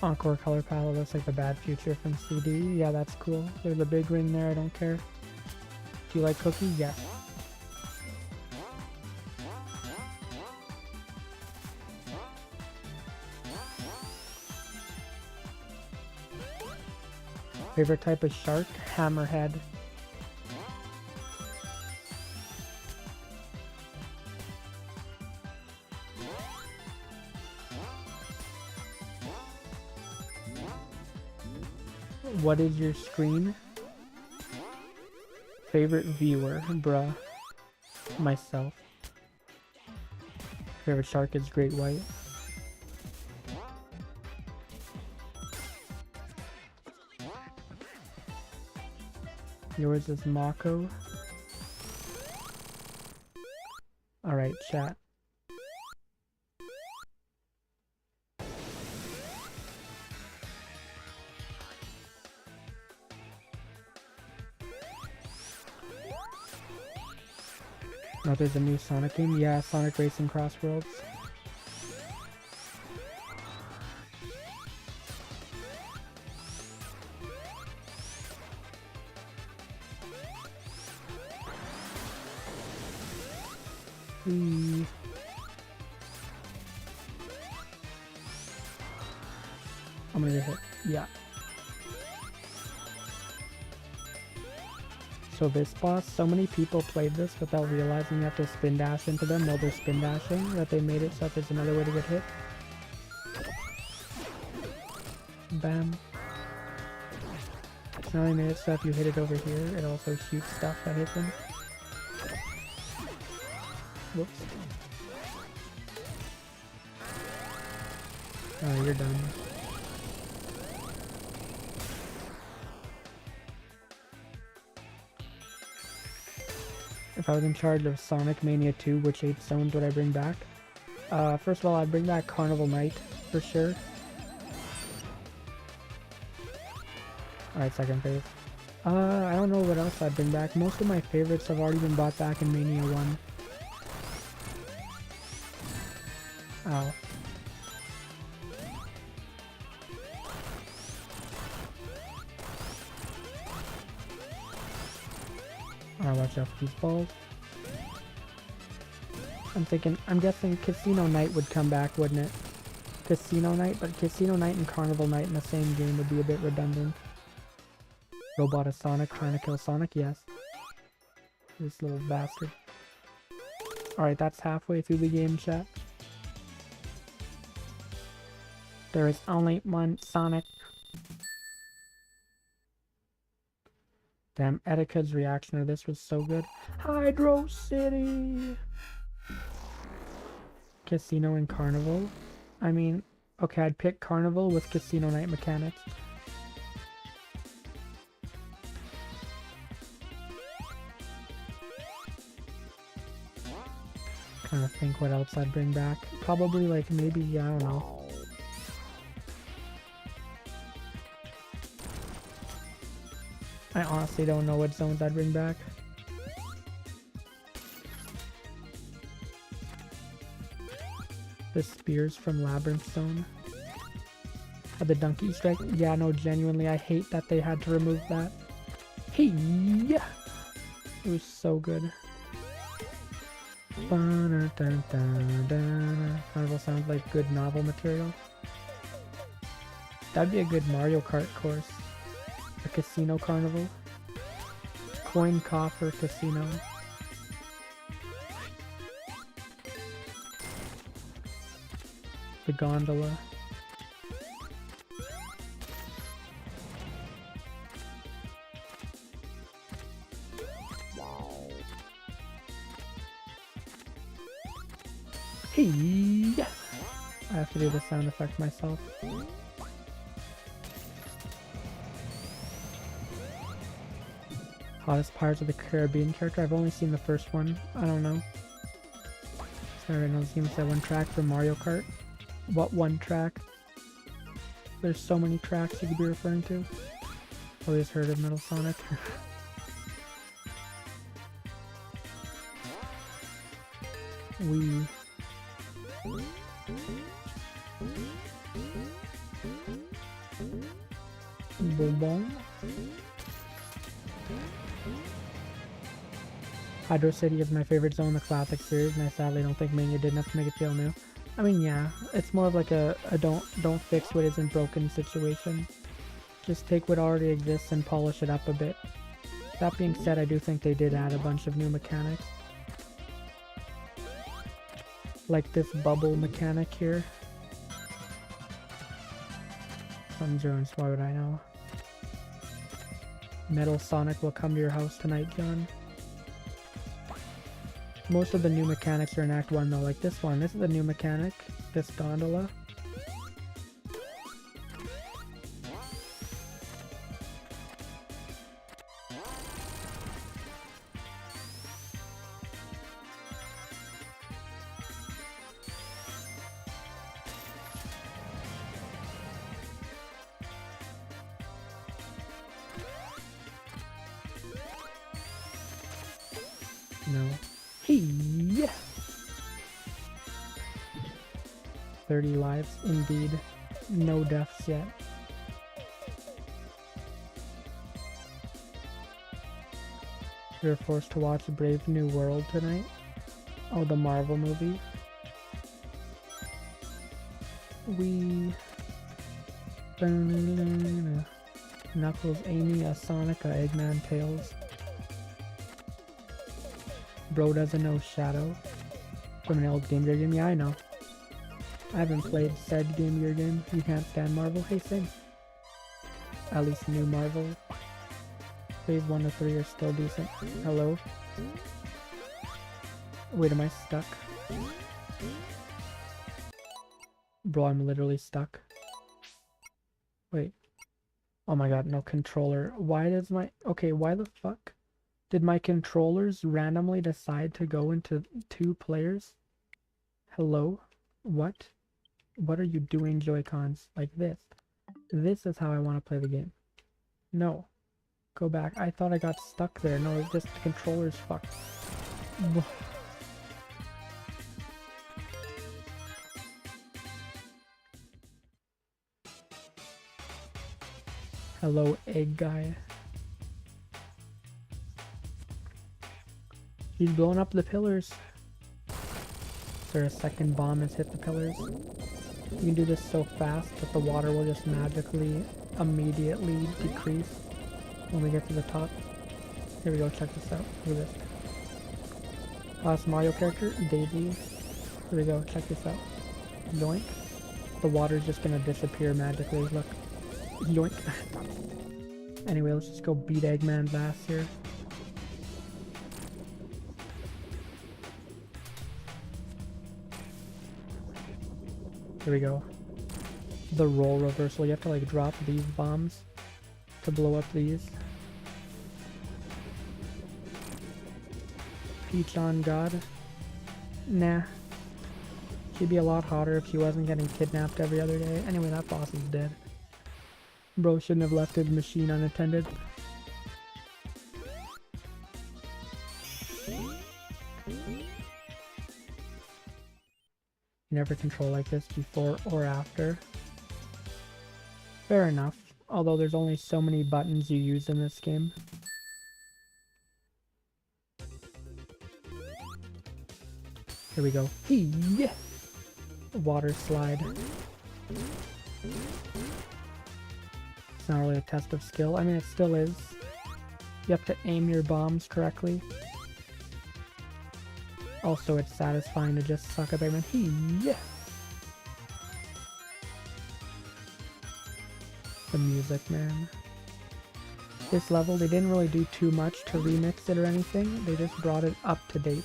Encore color palette looks like the Bad Future from CD. Yeah, that's cool. There's a big ring there, I don't care. Do you like Cookie? Yeah. Favorite type of shark? Hammerhead. What is your screen? Favorite viewer? Bruh. Myself. Favorite shark is great white. Yours is Mako. Alright, chat. Oh, there's a new Sonic game? Yeah, Sonic Racing Crossworlds. I'm gonna get hit. Yeah. So this boss, so many people played this without realizing you have to spin dash into them while they're spin dashing, that they made it so that there's another way to get hit. Bam. Now they made it so if you hit it over here, it also shoots stuff that hits him. Whoops. Oh, you're done. If I was in charge of Sonic Mania 2, which 8 zones would I bring back? First of all, I'd bring back Carnival Night, for sure. Alright, second phase. I don't know what else I'd bring back. Most of my favorites have already been brought back in Mania 1. Ow. Alright, watch out for these balls. I'm guessing Casino Night would come back, wouldn't it? Casino Night, but Casino Night and Carnival Night in the same game would be a bit redundant. Robot of Sonic trying to kill Sonic, yes. This little bastard. Alright, that's halfway through the game, chat. There is only one Sonic. Damn, Etika's reaction to this was so good. Hydro City! Casino and Carnival? I mean, okay, I'd pick Carnival with Casino Night mechanics. Trying to think what else I'd bring back. Probably like maybe, I don't know. I honestly don't know what zones I'd bring back. The spears from Labyrinth Zone. The donkey strike. Yeah, no, genuinely, I hate that they had to remove that. Hey, yeah, it was so good. Carnival sounds like good novel material. That'd be a good Mario Kart course. A casino carnival. Coin coffer casino. The gondola. Hey! I have to do the sound effect myself. Hottest Pirates of the Caribbean character? I've only seen the first one. I don't know. Sorry, I know this game said one track for Mario Kart. What one track? There's so many tracks you could be referring to. Always heard of Metal Sonic. Wee. Boom. Hydro City is my favorite zone in the classic series, and I sadly don't think Mania did enough to make it feel new. I mean, yeah, it's more of like a don't fix what isn't broken situation. Just take what already exists and polish it up a bit. That being said, I do think they did add a bunch of new mechanics. Like this bubble mechanic here. I'm zeroing, so why would I know? Metal Sonic will come to your house tonight, John. Most of the new mechanics are in Act 1 though, like this one. This is the new mechanic, this gondola. No. Hey! 30 lives, indeed. No deaths yet. We were forced to watch Brave New World tonight. Oh, the Marvel movie. We... Knuckles, Amy, a Sonic, a Eggman, Tails. Bro doesn't know Shadow. From an old Game Gear game? Yeah, I know. I haven't played said Game Gear game. You can't stand Marvel? Hey, same. At least new Marvel. Phase 1 to 3 are still decent. Hello? Wait, am I stuck? Bro, I'm literally stuck. Wait. Oh my god, no controller. Why does my... Okay, why the fuck did my controllers randomly decide to go into 2 players? Hello? What? What are you doing, Joy-Cons? Like this. This is how I want to play the game. No. Go back. I thought I got stuck there. No, it's just the controller's fucked. Hello, egg guy. He's blowing up the pillars. Is there a second bomb has hit the pillars? You can do this so fast that the water will just magically, immediately decrease when we get to the top. Here we go, check this out. Look at this. Last Mario character, Daisy. Here we go, check this out. Yoink. The water's just gonna disappear magically, look. Yoink. Anyway, let's just go beat Eggman's ass here. Here we go. The roll reversal. You have to like drop these bombs to blow up these. Peach on God. Nah. She'd be a lot hotter if she wasn't getting kidnapped every other day. Anyway, that boss is dead. Bro shouldn't have left his machine unattended. You never control like this before or after. Fair enough, although there's only so many buttons you use in this game. Here we go. Yeah! Water slide. It's not really a test of skill. I mean, it still is. You have to aim your bombs correctly. Also, it's satisfying to just suck up everyone. Yeah! The music, man. This level, they didn't really do too much to remix it or anything. They just brought it up to date.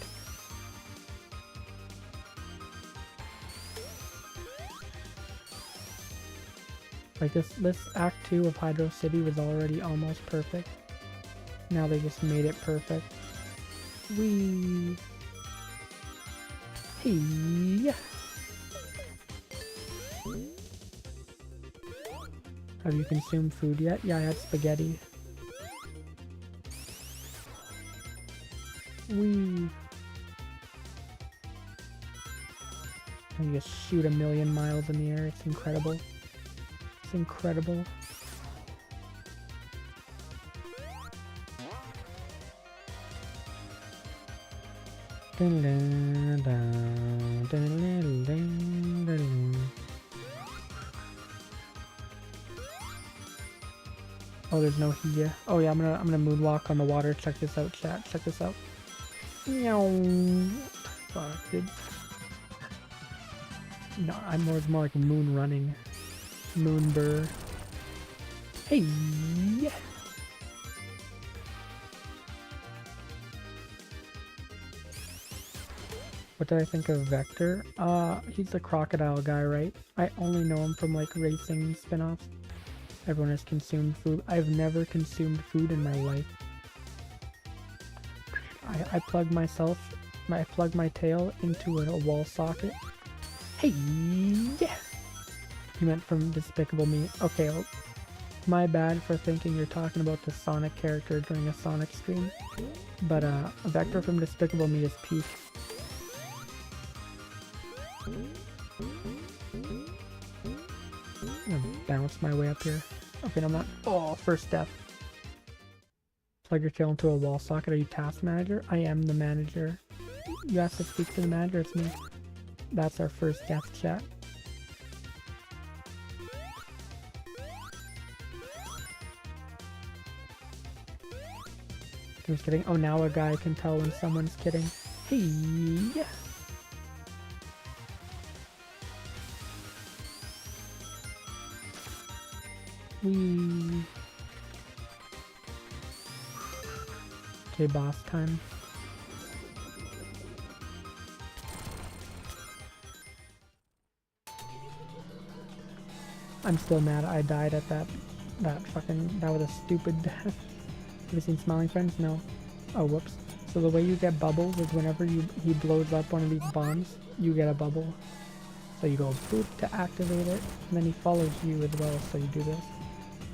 Like this Act 2 of Hydro City was already almost perfect. Now they just made it perfect. Whee! Hey! Have you consumed food yet? Yeah, I had spaghetti. Whee! And you just shoot 1,000,000 miles in the air. It's incredible. It's incredible. Oh, there's no here. Oh yeah, I'm gonna moonwalk on the water. Check this out, chat. Check this out. Meow. Fuck, dude. No, I'm more like moon running. Moon burr. Hey. What did I think of Vector? He's the crocodile guy, right? I only know him from like racing spin-offs. Everyone has consumed food. I've never consumed food in my life. I plug my tail into a wall socket. Hey, yeah! You meant from Despicable Me. Okay, well, my bad for thinking you're talking about the Sonic character during a Sonic stream. But Vector from Despicable Me is peak. I'm gonna bounce my way up here. Okay, no, I'm not. Oh, first death. Plug your tail into a wall socket. Are you task manager? I am the manager. You have to speak to the manager. It's me. That's our first death chat. Who's kidding? Oh, now a guy can tell when someone's kidding. Hey, yeah. Wee. Okay, boss time. I'm still mad I died at that was a stupid death. Have you seen Smiling Friends? No. Oh, whoops. So the way you get bubbles is whenever he blows up one of these bombs, you get a bubble. So you go boop to activate it, and then he follows you as well, so you do this.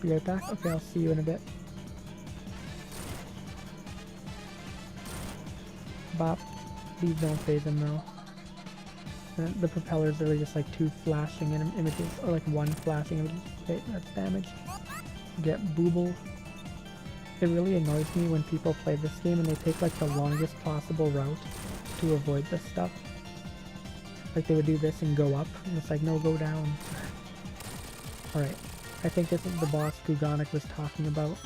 Be right back? Okay, I'll see you in a bit. Bop. These don't phase him though. The propellers are just like two flashing images, or like one flashing image. Okay, that's damage. Get booble. It really annoys me when people play this game and they take like the longest possible route to avoid this stuff. Like they would do this and go up, and it's like, no, go down. Alright, I think this is the boss Gugonic was talking about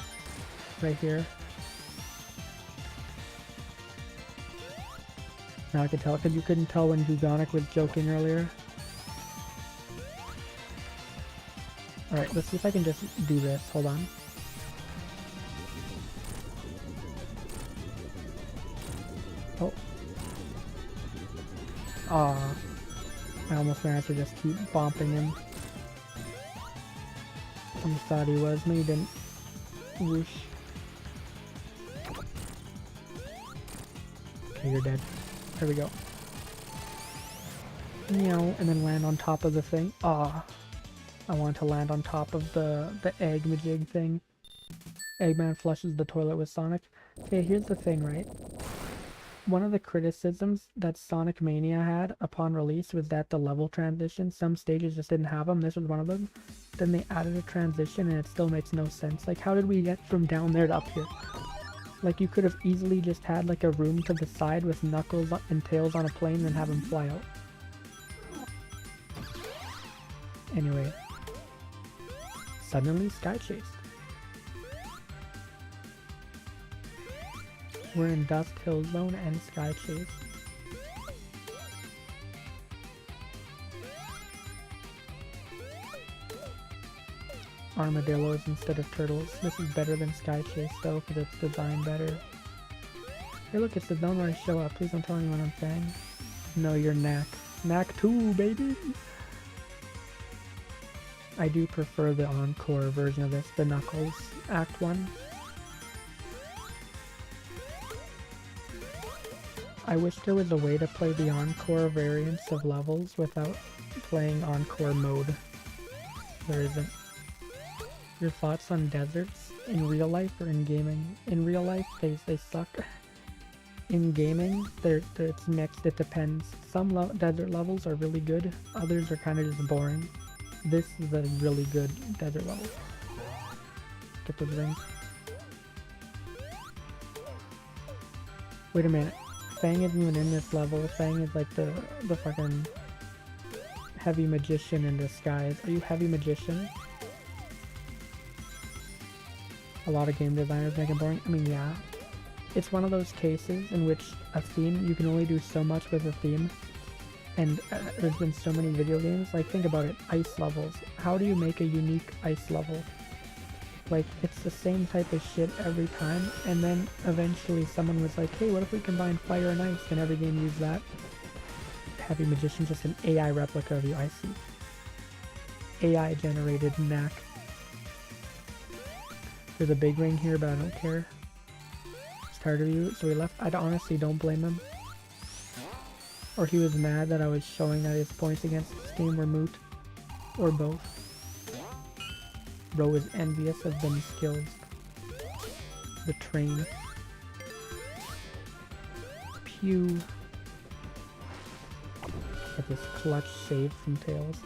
right here. Now I can tell, because you couldn't tell when Gugonic was joking earlier. Alright, let's see if I can just do this. Hold on. Oh. Aw. I almost managed to just keep bomping him. You thought he was. No, you didn't. Whoosh. Okay, you're dead. There we go. Meow, and then land on top of the thing. Ah, I want to land on top of the egg-majig thing. Eggman flushes the toilet with Sonic. Okay, here's the thing, right? One of the criticisms that Sonic Mania had upon release was that the level transitions, some stages just didn't have them. This was one of them. Then they added a transition and it still makes no sense. Like, how did we get from down there to up here? Like, you could have easily just had like a room to the side with Knuckles and Tails on a plane and have him fly out. Anyway. Suddenly, Sky Chase. We're in Dust Hill Zone and Sky Chase. Armadillos instead of turtles. This is better than Sky Chase though, because it's designed better. Hey look, it's the zone where I show up. Please don't tell anyone I'm saying. No, you're Knack. Knack 2, baby! I do prefer the Encore version of this, the Knuckles Act 1. I wish there was a way to play the Encore variants of levels without playing Encore mode. There isn't. Your thoughts on deserts in real life or in gaming? In real life, they suck. In gaming, it's mixed. It depends. Some desert levels are really good. Others are kind of just boring. This is a really good desert level. Get those rings. Wait a minute. Fang isn't even in this level. Fang is like the fucking heavy magician in disguise. Are you heavy magician? A lot of game designers make it boring. I mean, yeah. It's one of those cases in which a theme, you can only do so much with a theme. And there's been so many video games. Like, think about it. Ice levels. How do you make a unique ice level? Like, it's the same type of shit every time. And then eventually someone was like, hey, what if we combine fire and ice? And every game used that. Heavy Magician, just an AI replica of you. I see. AI generated knack. There's a big ring here, but I don't care. He's tired of you, so he left. I honestly don't blame him. Or he was mad that I was showing that his points against this game were moot. Or both. Bro is envious of them skills. The train. Pew. Get this clutch save from Tails.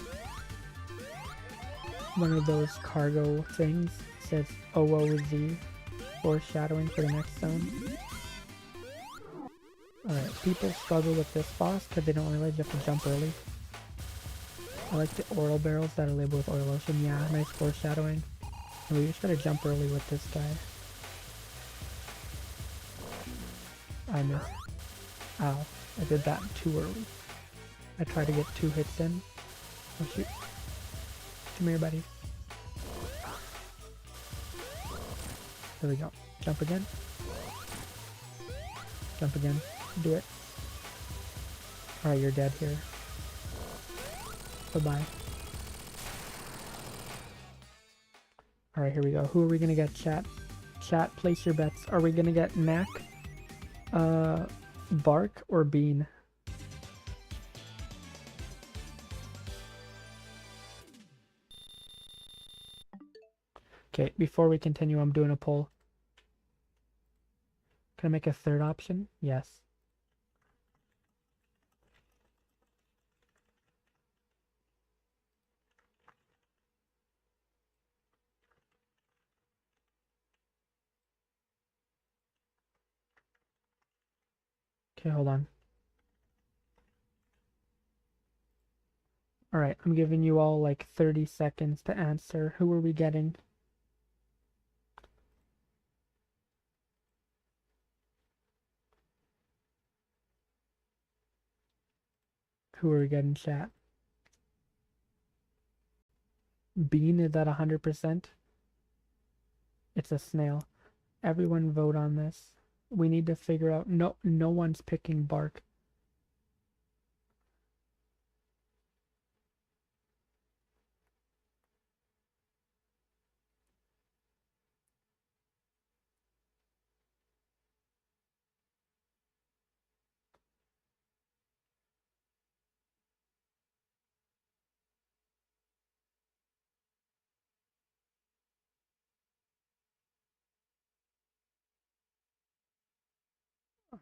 One of those cargo things says OOZ, foreshadowing for the next zone. Alright, people struggle with this boss because they don't realize you have to jump early. I like the oil barrels that are labeled with oil ocean. Yeah, nice foreshadowing. And we just gotta jump early with this guy. I missed. Ow, I did that too early. I tried to get 2 hits in. Oh shoot. Come here, buddy. There we go. Jump again. Jump again. Do it. Alright, you're dead here. Bye-bye. Alright, here we go. Who are we gonna get, chat? Chat, place your bets. Are we gonna get Knack, Bark, or Bean? Okay, before we continue, I'm doing a poll. Can I make a third option? Yes. Okay, hold on. Alright, I'm giving you all like 30 seconds to answer. Who are we getting? Who are we getting, chat? Bean, is that 100%? It's a snail. Everyone vote on this. We need to figure out... No one's picking Bark.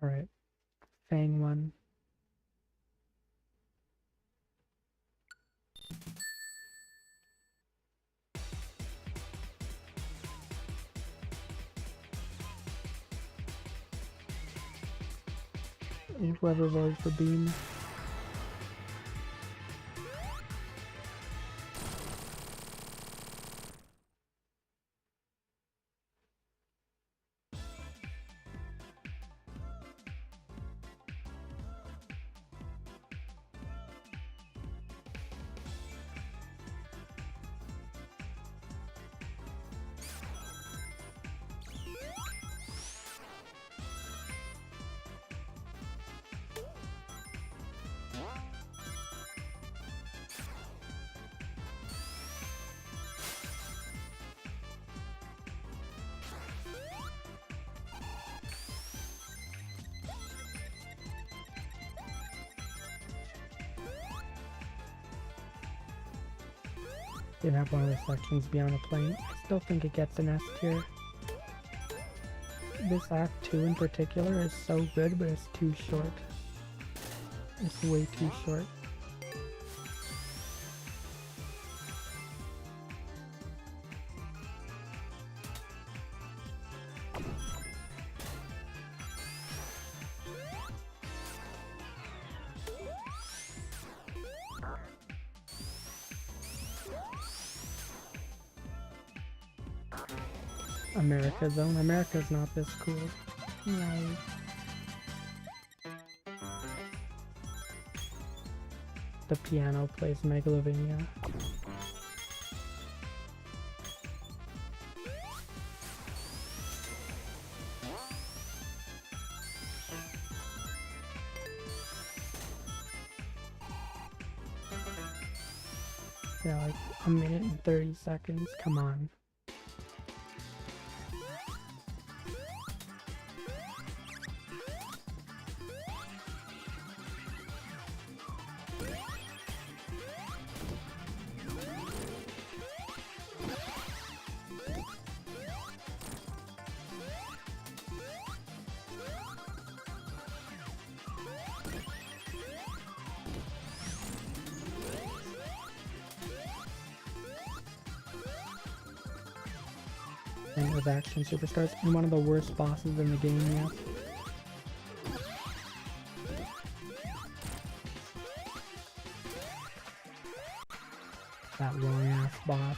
Alright. Fang one. Whoever voted for Bean. Didn't have one of the sections be on a plane. I still think it gets an S tier. This Act 2 in particular is so good, but it's too short. It's way too short. America Zone. America's not this cool. No. The piano plays Megalovania. Yeah, like a minute and 30 seconds. Come on. And with action superstars and one of the worst bosses in the game yet. That long ass boss.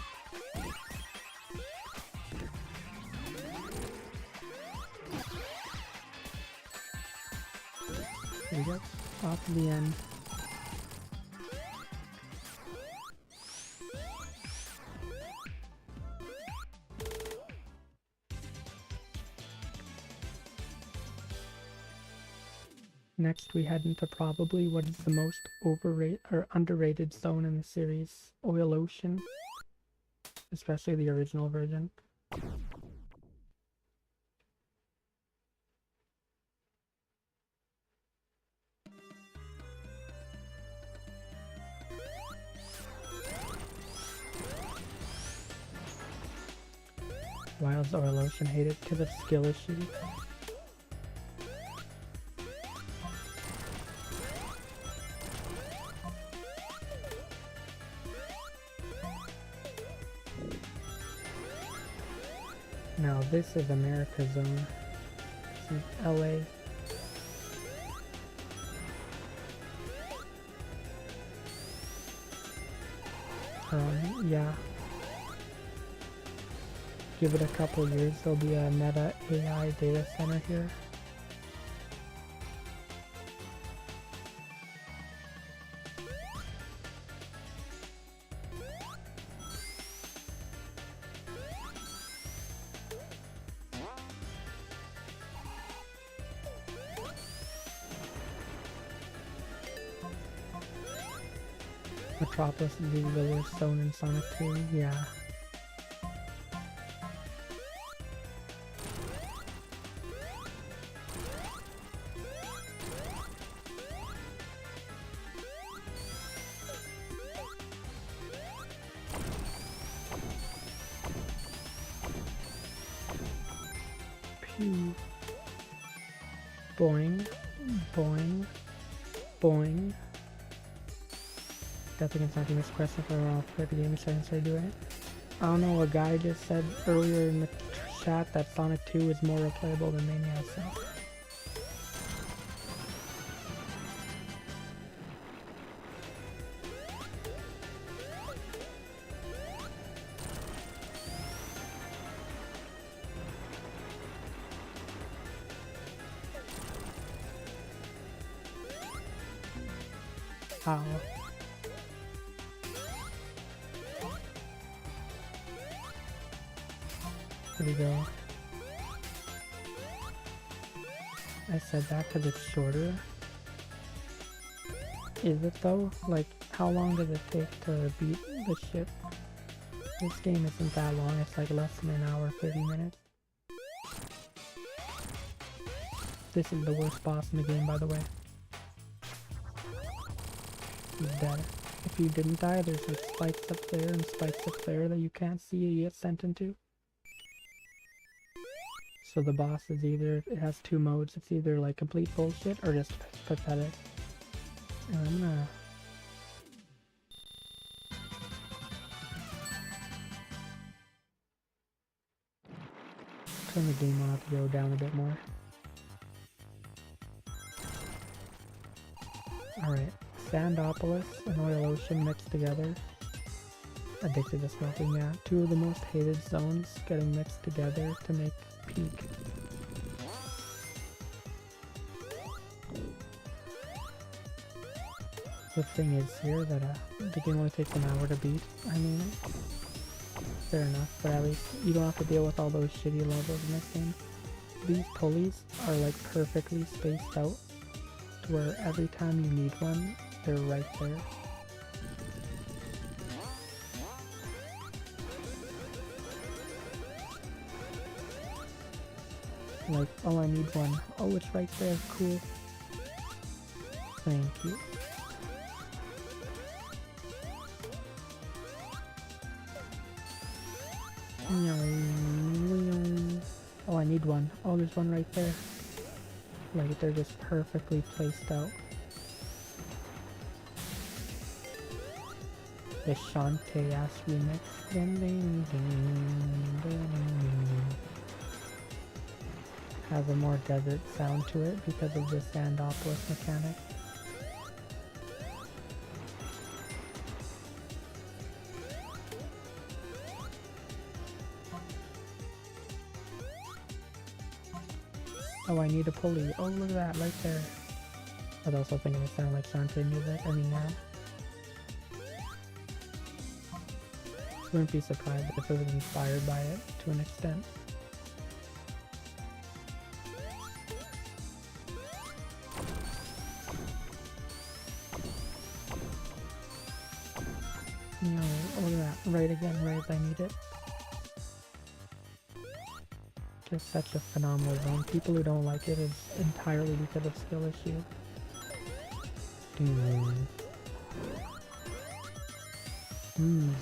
There we go. Off to the end. Next, we head into probably what is the most overrated or underrated zone in the series, Oil Ocean, especially the original version. Why is Oil Ocean hated? Because of skill issues. Now this is America Zone. This is LA. Yeah. Give it a couple years, there'll be a meta AI data center here. Metropolis is the worst zone in Sonic 2, yeah. Pew. Boing, boing, boing. Definitely gonna this question for I'll play the game so I can start doing it. I don't know, a guy just said earlier in the chat that Sonic 2 is more replayable than Mania, so. How? Here we go. I said that because it's shorter. Is it though? Like, how long does it take to beat the ship? This game isn't that long, it's like less than an hour, 30 minutes. This is the worst boss in the game, by the way. He's dead. If you didn't die, there's like spikes up there and spikes up there that you can't see you get sent into. So the boss is either, it has two modes, it's either like complete bullshit or just pathetic. And I'm gonna... turn the game audio down a bit more. Alright, Sandopolis and Oil Ocean mixed together. Addicted to smoking, yeah. Two of the most hated zones getting mixed together to make peak. The thing is here that the game only takes an hour to beat. I mean, fair enough, but at least you don't have to deal with all those shitty levels in this game. These pulleys are like perfectly spaced out to where every time you need one, they're right there. Like, oh, I need one. Oh, it's right there. Cool. Thank you. Oh, I need one. Oh, there's one right there. Like, they're just perfectly placed out. The Shantae-ass remix. Has a more desert sound to it because of the Sandopolis mechanic. Oh, I need a pulley. Oh, look at that, right there. I was also thinking it sounded like Shantae music. I mean, yeah. Wouldn't be surprised if it was inspired by it to an extent. No, oh, look at that. Right again, right as I need it. Just such a phenomenal zone. People who don't like it is entirely because of skill issue.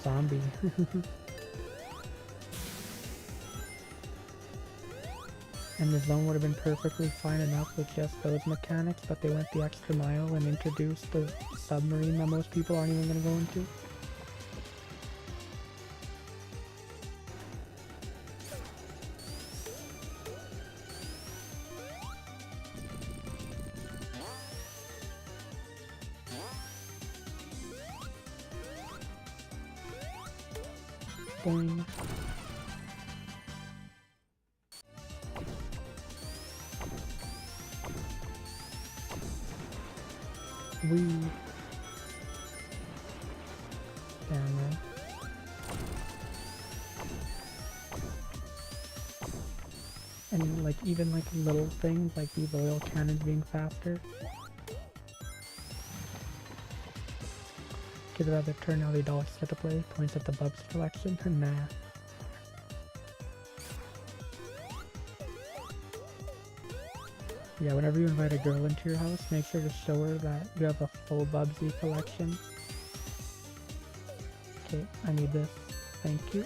Zombie. And the zone would have been perfectly fine enough with just those mechanics, but they went the extra mile and introduced the submarine that most people aren't even going to go into. Boing. Wee. Damn, man. And like even like little things like these oil cannons being faster. Could rather turn out the dollars set to play, points at the Bubs collection. Nah. Yeah, whenever you invite a girl into your house, make sure to show her that you have a full Bubsy collection. Okay, I need this. Thank you.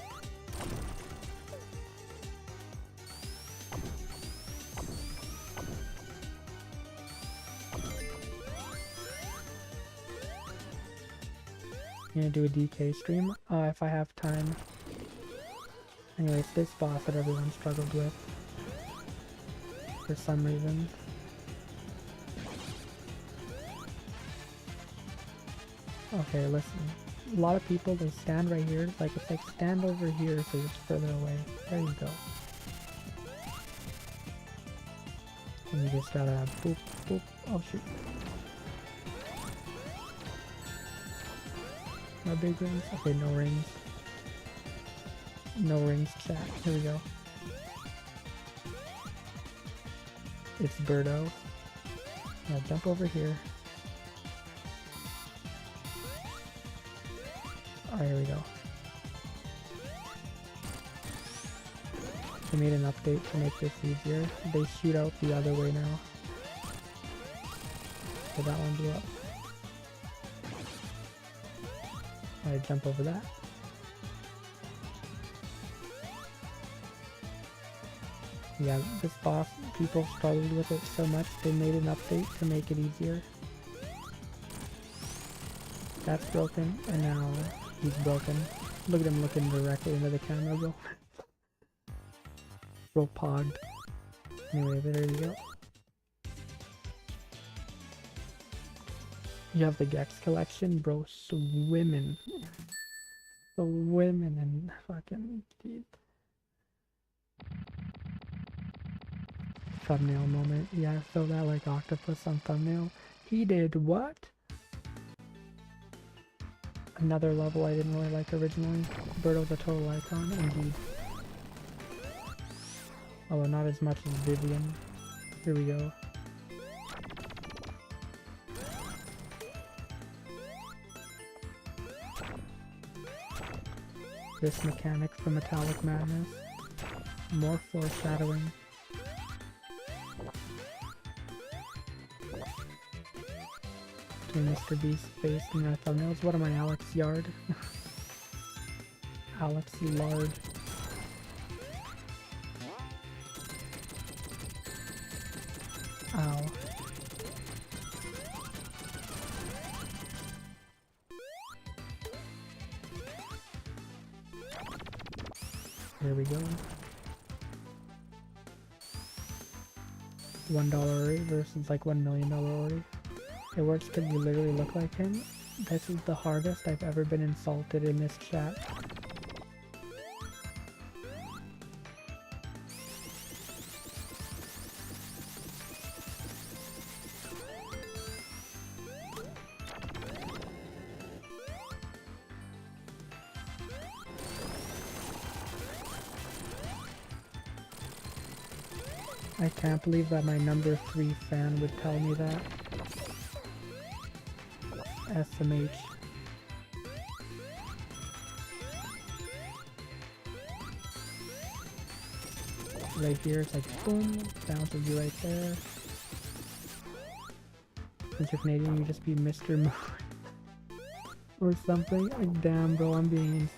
I'm gonna do a DK stream, if I have time. Anyways, this boss that everyone struggled with for some reason. Okay, listen. A lot of people, they stand right here. Like, it's like stand over here so you're further away. There you go. And you just gotta boop, boop. Oh shoot. No big rings? Okay, no rings. No rings, chat. Here we go. It's Birdo. Now jump over here. Alright, here we go. They made an update to make this easier. They shoot out the other way now. So that one blew up. Alright, jump over that. Yeah, this boss, people struggled with it so much, they made an update to make it easier. That's broken, and now he's broken. Look at him looking directly into the camera, bro. Bro pogged. Anyway, there you go. You have the Gex collection, bro, swimming. Swimming in fucking teeth. Thumbnail moment. Yeah, throw that like octopus on thumbnail. He did what? Another level I didn't really like originally. Birdo's a total icon, indeed. Although not as much as Vivian. Here we go. This mechanic for Metallic Madness. More foreshadowing. Doing Mr. Beast face in our thumbnails. What am I, Alex Yard? Alex Lard. Ow. Here we go. $1 Ori versus like $1 million Ori. It works because you literally look like him. This is the hardest I've ever been insulted in this chat. I can't believe that my number 3 fan would tell me that. SMH. Right here, it's like boom, bounces you right there. Since you're Canadian, you just be Mr. Moon or something. Like, damn, bro, I'm being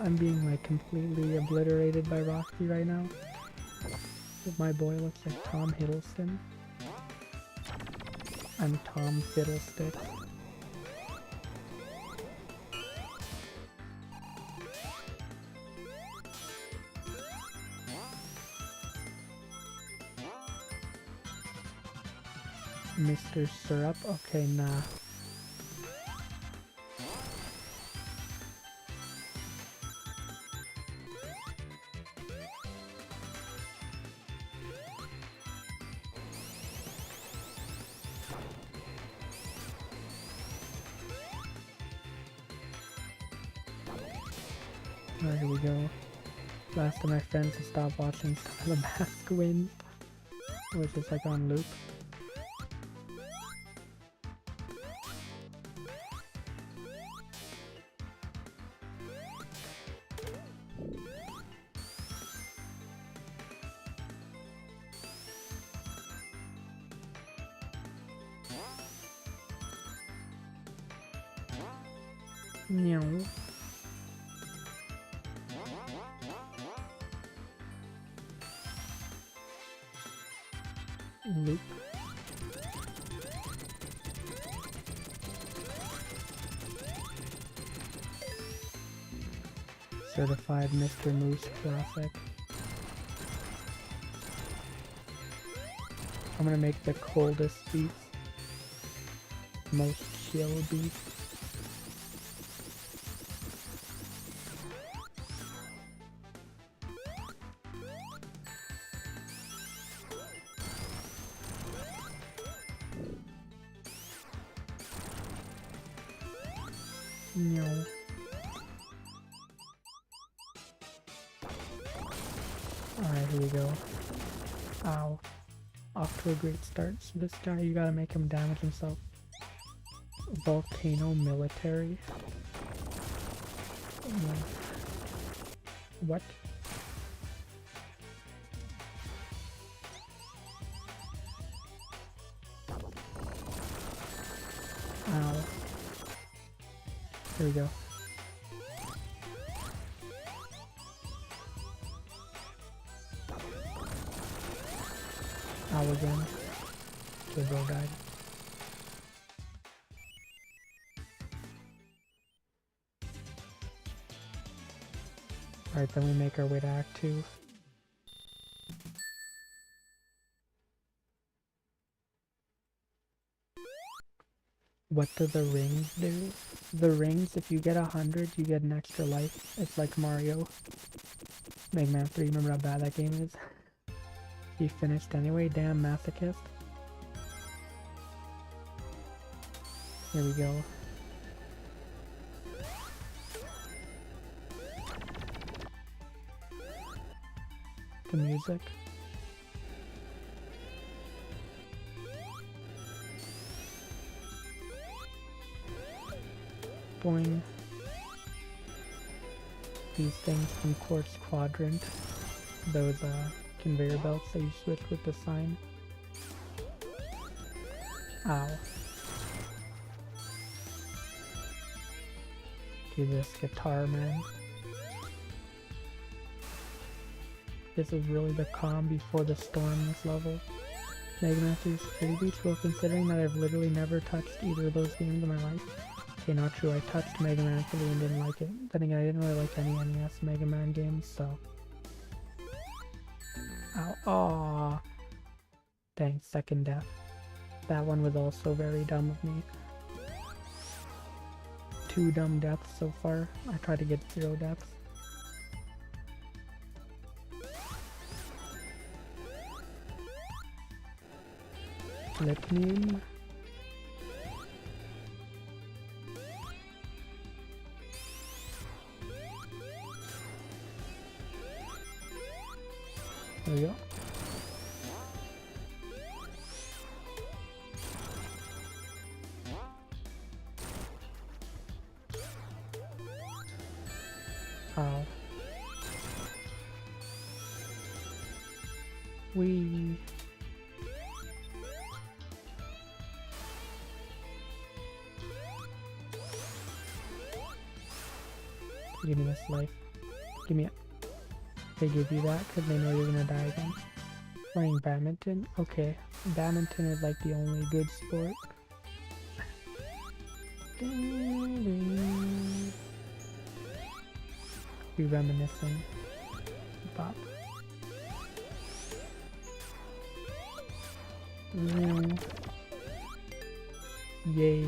like completely obliterated by Roxy right now. My boy looks like Tom Hiddleston. I'm Tom Fiddlestick. Mr. Syrup? Okay, nah. Alright, here we go. Last of my friends to stop watching The Mask win, which is like on loop. Meow. Loop. Certified Mr. Moose Classic. I'm gonna make the coldest beats. Most chill beats. No. Alright, here we go. Ow. Off to a great start. So this guy, you gotta make him damage himself. Volcano Military. What? Ow. Here we go. Ow again. The bro died. Alright, then we make our way to Act 2. What do the rings do? The rings, if you get 100, you get an extra life. It's like Mario. Mega Man 3, remember how bad that game is? He finished anyway, damn masochist. Here we go. The music. Boing. These things from Quartz Quadrant. Those conveyor belts that you switch with the sign. Ow. Do this guitar, man. This is really the calm before the storm this level. Mega Man 3 Security Breach, well considering that I've literally never touched either of those games in my life. Okay, not true, I touched Mega Man 3 and didn't like it. Then again, I didn't really like any NES Mega Man games, so... Ow, aww. Dang, second death. That one was also very dumb of me. 2 dumb deaths so far. I tried to get 0 deaths. Lightning. There we go. Ow. Wee. Give me this life. Give me it. They give you that because they know you're gonna die again. Playing badminton? Okay. Badminton is like the only good sport. Be reminiscing. Bop. Yay.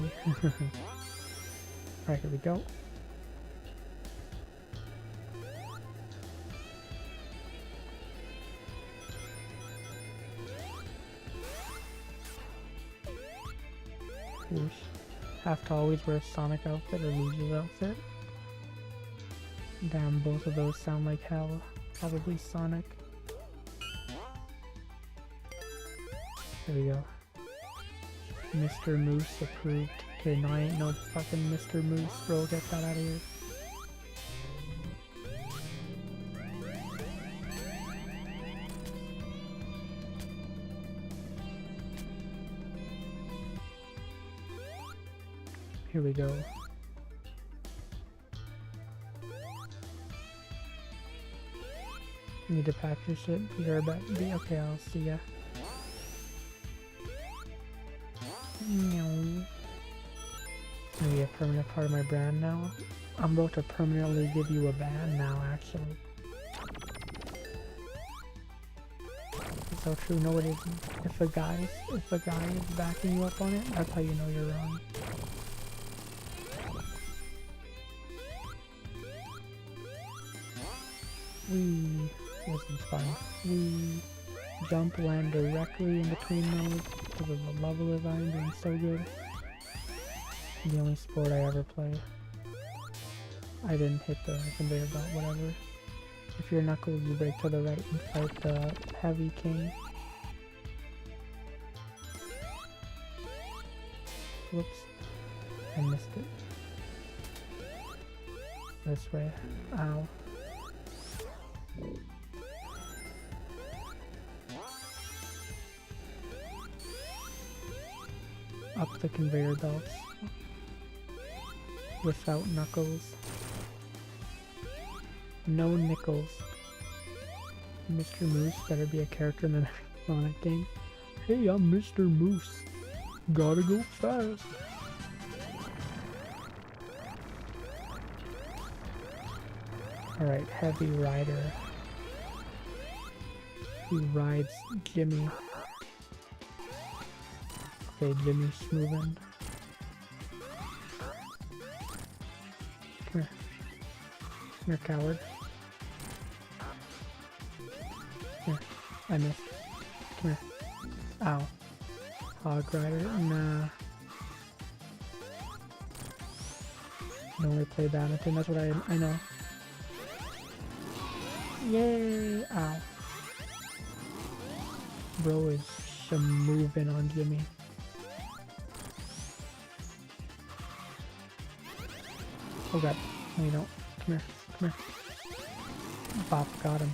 Alright, here we go. Whoosh. Have to always wear Sonic outfit or lose his outfit. Damn, both of those sound like hell. Probably Sonic. There we go. Mr. Moose approved. Okay, no, I ain't no fucking Mr. Moose, bro. Get that out of here. Here we go. Need to pack your shit. Be right back. Okay, I'll see ya. Maybe a permanent part of my brand now. I'm about to permanently give you a ban now, actually. It's so true. No, it isn't. If a guy is backing you up on it, that's how you know you're wrong. We this is fun. We jump land directly in between those because of the level design being so good. The only sport I ever play. I didn't hit the conveyor belt, whatever. If you're Knuckles, you break to the right and fight the Heavy King. Whoops. I missed it. This way. Ow. Up the conveyor belts. Without Knuckles. No nickels. Mr. Moose better be a character in the next Sonic game. Hey, I'm Mr. Moose. Gotta go fast. Alright, Heavy Rider. He rides Jimmy. Okay, Jimmy's moving. Come here. Come here, coward. Here, I missed. Come here. Ow. Hog Rider? Nah. I only play badminton, that's what I know. Yay! Ow. Bro is moving on Jimmy. Oh god. No you don't. Come here. Come here. Bop got him.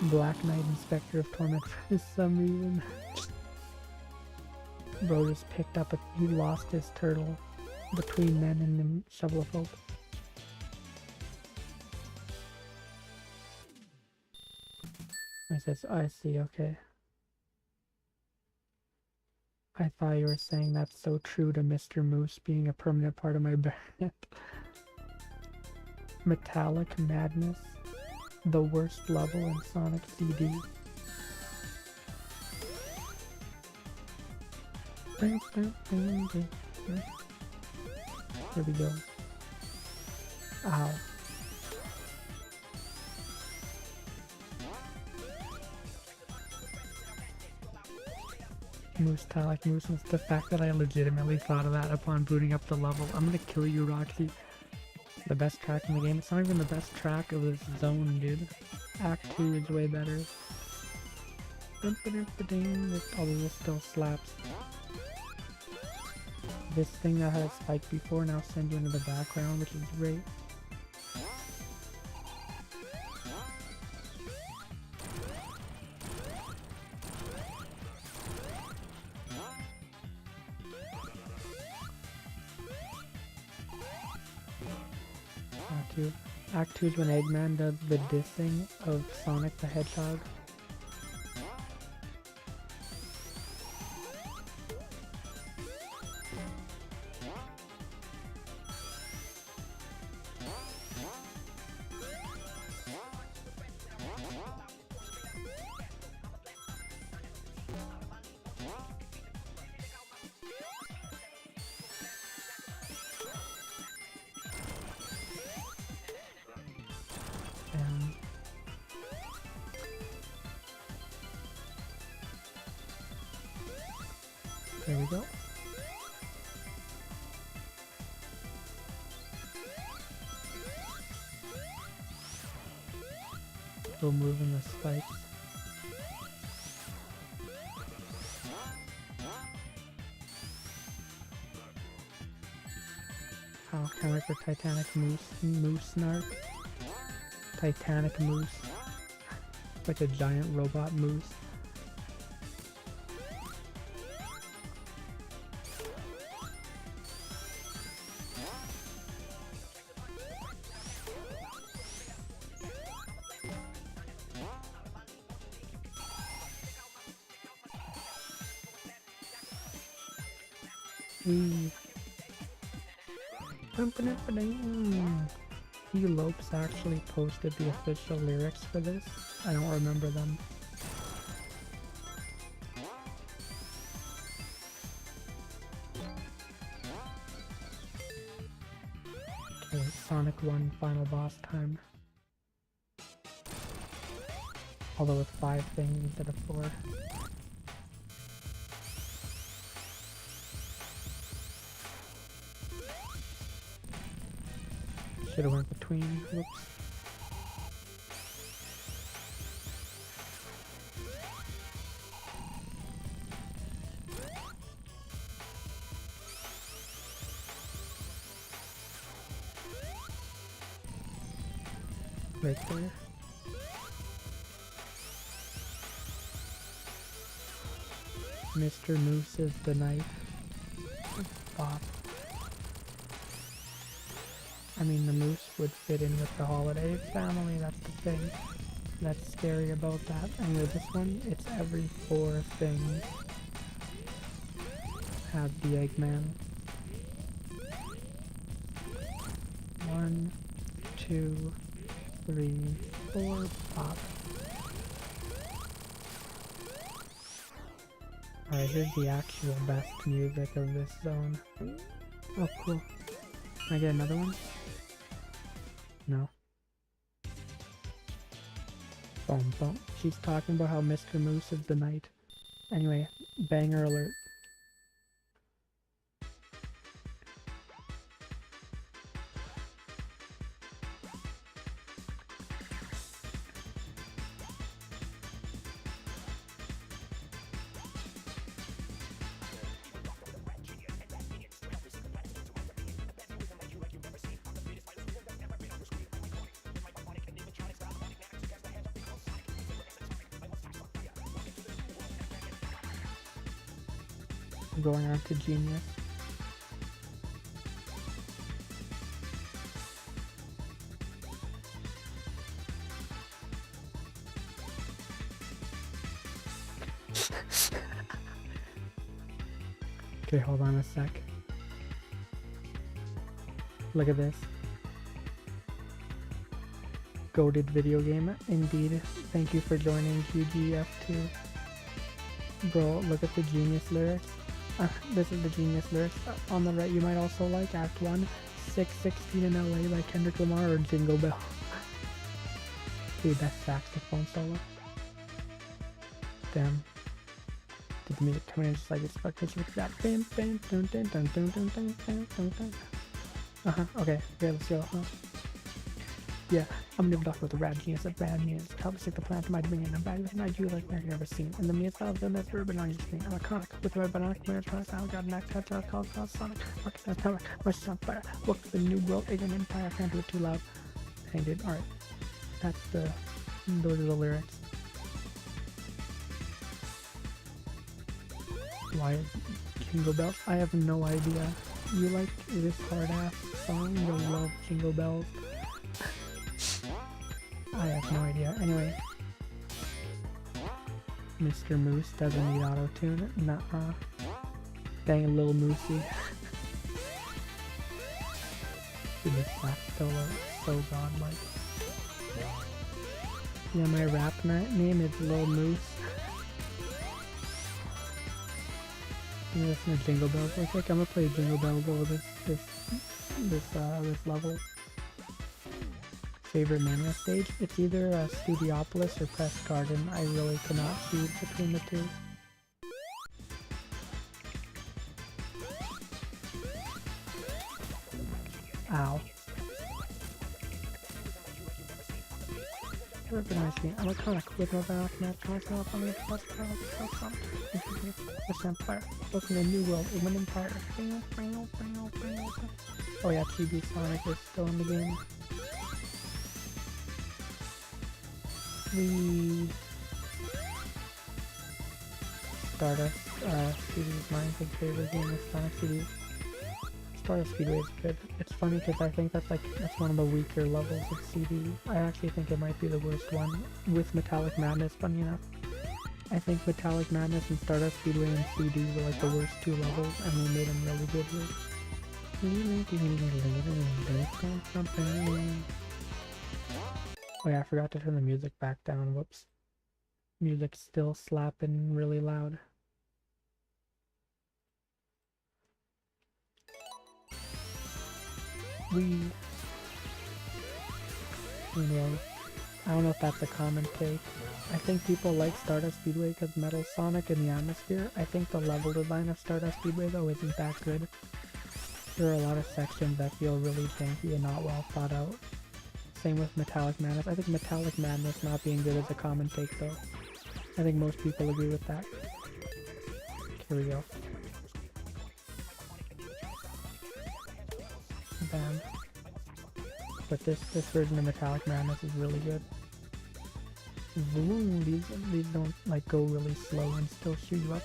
Black Knight Inspector of Torment for some reason. Bro just picked up he lost his turtle. between men and the shovel folk. I see, okay. I thought you were saying that's so true to Mr. Moose being a permanent part of my band. Metallic Madness. The worst level in Sonic CD. Here we go. Ow. Moose-talic Moose. The fact that I legitimately thought of that upon booting up the level. I'm gonna kill you, Roxy. The best track in the game. It's not even the best track of this zone, dude. Act 2 is way better. Although this still slaps. This thing that had a spike before now sends you into the background, which is great. Act 2 is when Eggman does the dissing of Sonic the Hedgehog. There we go. Still moving the spikes. How can I wait for Titanic Moose Snark? Titanic Moose. Like a giant robot moose. Lopes actually posted the official lyrics for this. I don't remember them. Okay, Sonic 1 final boss time. Although with 5 things instead of 4. Should've went between. Whoops. Right there. Mr. Moose is the knife. Bop. I mean, the moose would fit in with the holiday family, that's the thing. That's scary about that. And with this one, it's every 4 things have the Eggman. 1, 2, 3, 4, pop. Alright, here's the actual best music of this zone. Oh, cool. Can I get another one? No. Boom, boom. She's talking about how Mr. Moose is the knight. Anyway, banger alert. Going on to Genius. Okay, hold on a sec. Look at this. Goated video game, indeed. Thank you for joining GGF2. Bro, look at the genius lyrics. This is the genius lyrics. On the right, you might also like Act 1, 616 in LA by Kendrick Lamar or Jingle Bell. Dude, that's saxophone solo. Damn. Did the music come in just like expected? That bam bam dun dun dun dun dun dun dun dun dun. Okay, let's go. Yeah, I'm gonna talk with the rad genius of bad news. Help stick the plan to my dominion. I'm bad with an idea like I've never seen. And the means I've done that's urban on your screen. I'm iconic with my banana mirror trying sound. Got an axe head to called Sonic. Rocket sound power. Much on fire. Look to the new world. Alien empire. Can't do it too loud. I did. Alright. Those are the lyrics. Why is Jingle Bells? I have no idea. You like this hard ass song? You'll love Jingle Bells. I have no idea. Anyway. Mr. Moose doesn't need auto-tune. Nuh-uh. Dang, Lil Moosey. Dude, this sax solo is so godlike. Yeah, my rap name is Lil Moose. You listen to Jingle Bells real quick. I'm gonna play Jingle Bells over this level. Favorite Mania stage? It's either Studiopolis or Press Garden. I really cannot choose between the two. Ow. Recognize me. I'm iconic with my back, match myself on the plus the Empire. Looking at a new world, Alien Empire. Oh yeah, Chibi Sonic is still in the game. The Stardust CD is my favorite game of Sonic CD. Stardust Speedway is good. It's funny because I think that's one of the weaker levels of CD. I actually think it might be the worst one with Metallic Madness, funny enough. I think Metallic Madness and Stardust Speedway and CD were like the worst two levels, and they made them really good here. Oh yeah, I forgot to turn the music back down, whoops. Music's still slapping really loud. Anyway, I don't know if that's a common take. I think people like Stardust Speedway because Metal Sonic and the atmosphere. I think the level design of Stardust Speedway though isn't that good. There are a lot of sections that feel really janky and not well thought out. Same with Metallic Madness. I think Metallic Madness not being good is a common take though. I think most people agree with that. Here we go. Bam. But this version of Metallic Madness is really good. Ooh, these don't like go really slow and still shoot you up.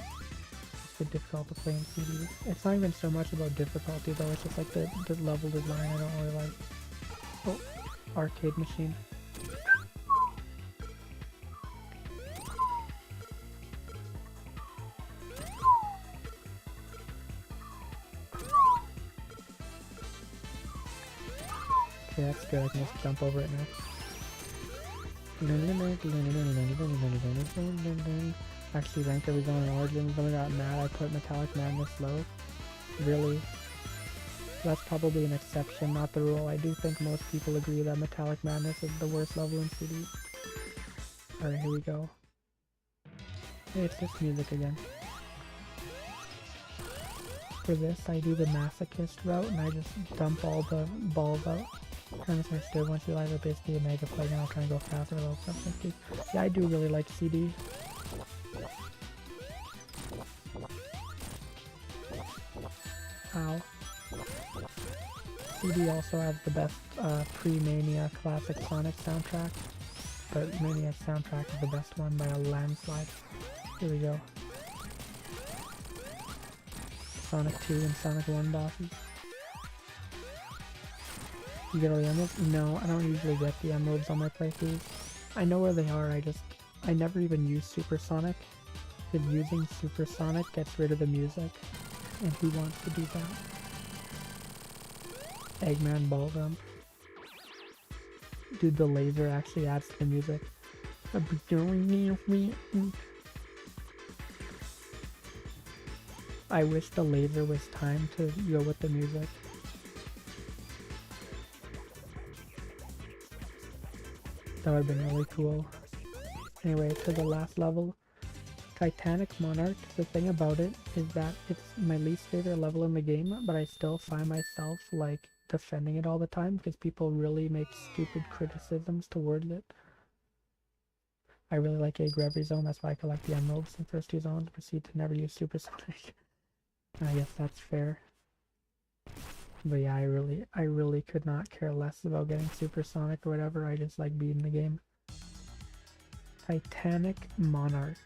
It's a bit difficult to play in CD. It's not even so much about difficulty though, it's just like the level design I don't really like. Oh, arcade machine. Okay, that's good, I can just jump over it now. Actually, ranked every zone in Origins, then I got mad I put Metallic Madness low. Really? That's probably an exception, not the rule. I do think most people agree that Metallic Madness is the worst level in CD. Alright, here we go. Hey, it's just music again. For this, I do the masochist route and I just dump all the balls out. Premise understood. Once you realize they're basically a mega play, and I'll try and go faster level 750. Yeah, I do really like CD. Ow. CD also has the best pre-Mania classic Sonic soundtrack, but Mania's soundtrack is the best one by a landslide. Here we go. Sonic 2 and Sonic 1 bosses. You get all the emeralds? No, I don't usually get the emeralds on my playthroughs. I know where they are, I never even use Super Sonic. Because using Supersonic gets rid of the music, and who wants to do that? Eggman Ballroom. Dude, the laser actually adds to the music. I wish the laser was timed to go with the music. That would have been really cool. Anyway, to the last level. Titanic Monarch, the thing about it is that it's my least favorite level in the game, but I still find myself, like, defending it all the time because people really make stupid criticisms towards it. I really like Egg every zone, that's why I collect the emeralds in the first two zones, proceed to never use Supersonic. I guess that's fair. But yeah, I really could not care less about getting Supersonic or whatever, I just like beating the game. Titanic Monarch.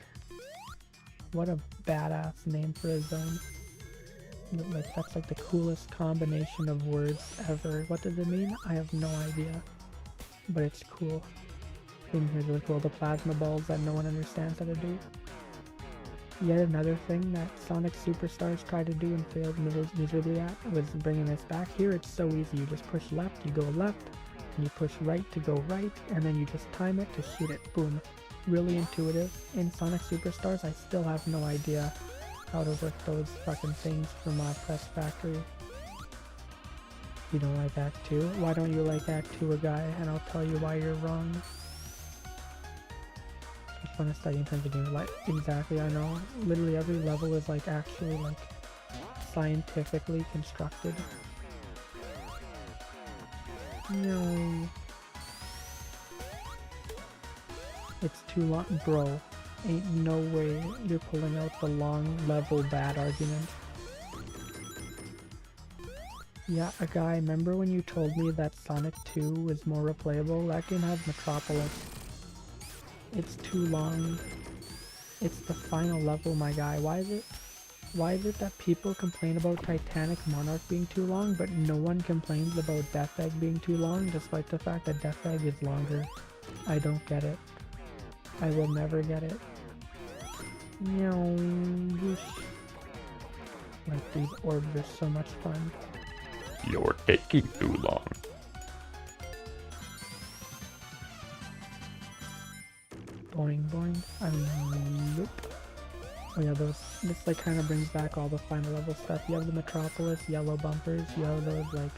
What a badass name for a zone. Like, that's like the coolest combination of words ever. What does it mean? I have no idea. But it's cool. Thing here's really cool. The plasma balls that no one understands how to do. Yet another thing that Sonic Superstars tried to do and failed miserably at was bringing this back. Here it's so easy. You just push left, you go left, and you push right to go right, and then you just time it to shoot it. Boom. Really intuitive. In Sonic Superstars, I still have no idea how to work those fucking things from Press Factory. You don't like Act 2? Why don't you like Act 2, a guy? And I'll tell you why you're wrong. It's fun to study in terms of game. Like, exactly, I know. Literally every level is like actually like scientifically constructed. No. It's too long, bro. Ain't no way you're pulling out the long level bad argument. Yeah, a guy, remember when you told me that Sonic 2 was more replayable? That game has Metropolis. It's too long. It's the final level, my guy. Why is it that people complain about Titanic Monarch being too long, but no one complains about Death Egg being too long, despite the fact that Death Egg is longer? I don't get it. I will never get it. Like, these orbs are so much fun. You're taking too long. Boing boing. Nope. Oh yeah, this like kind of brings back all the final level stuff. You have the Metropolis yellow bumpers. You have those like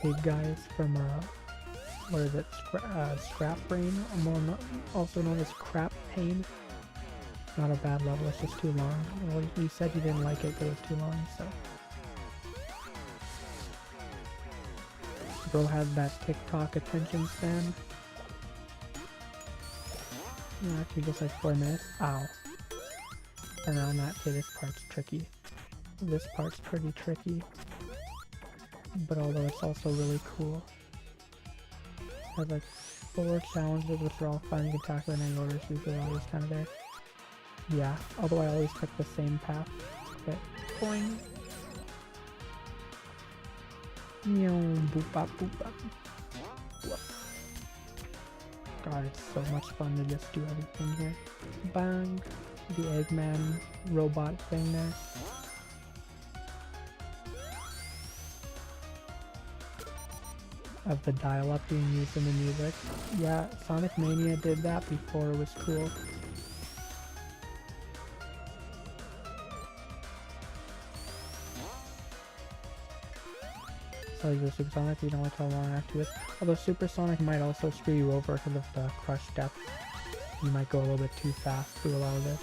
big guys from what is it? Scrap Brain, also known as Crap Pain. Not a bad level, it's just too long. Well, you said you didn't like it, but it was too long, so. Bro has that TikTok attention span. Yeah, actually just like 4 minutes. Ow. And on that, okay, this part's tricky. This part's pretty tricky. But although it's also really cool. Has like 4 challenges which are all fun, you can tackle in any order, so they're always kind of there. Yeah, although I always pick the same path. Okay. Boing. Boop bop boop bop. God, it's so much fun to just do everything here. Bang! The Eggman robot thing there. Of the dial-up being used in the music. Yeah, Sonic Mania did that before it was cool. So you're Supersonic, you don't like how long Act 2 is. Although Supersonic might also screw you over because of the crush depth. You might go a little bit too fast through a lot of this.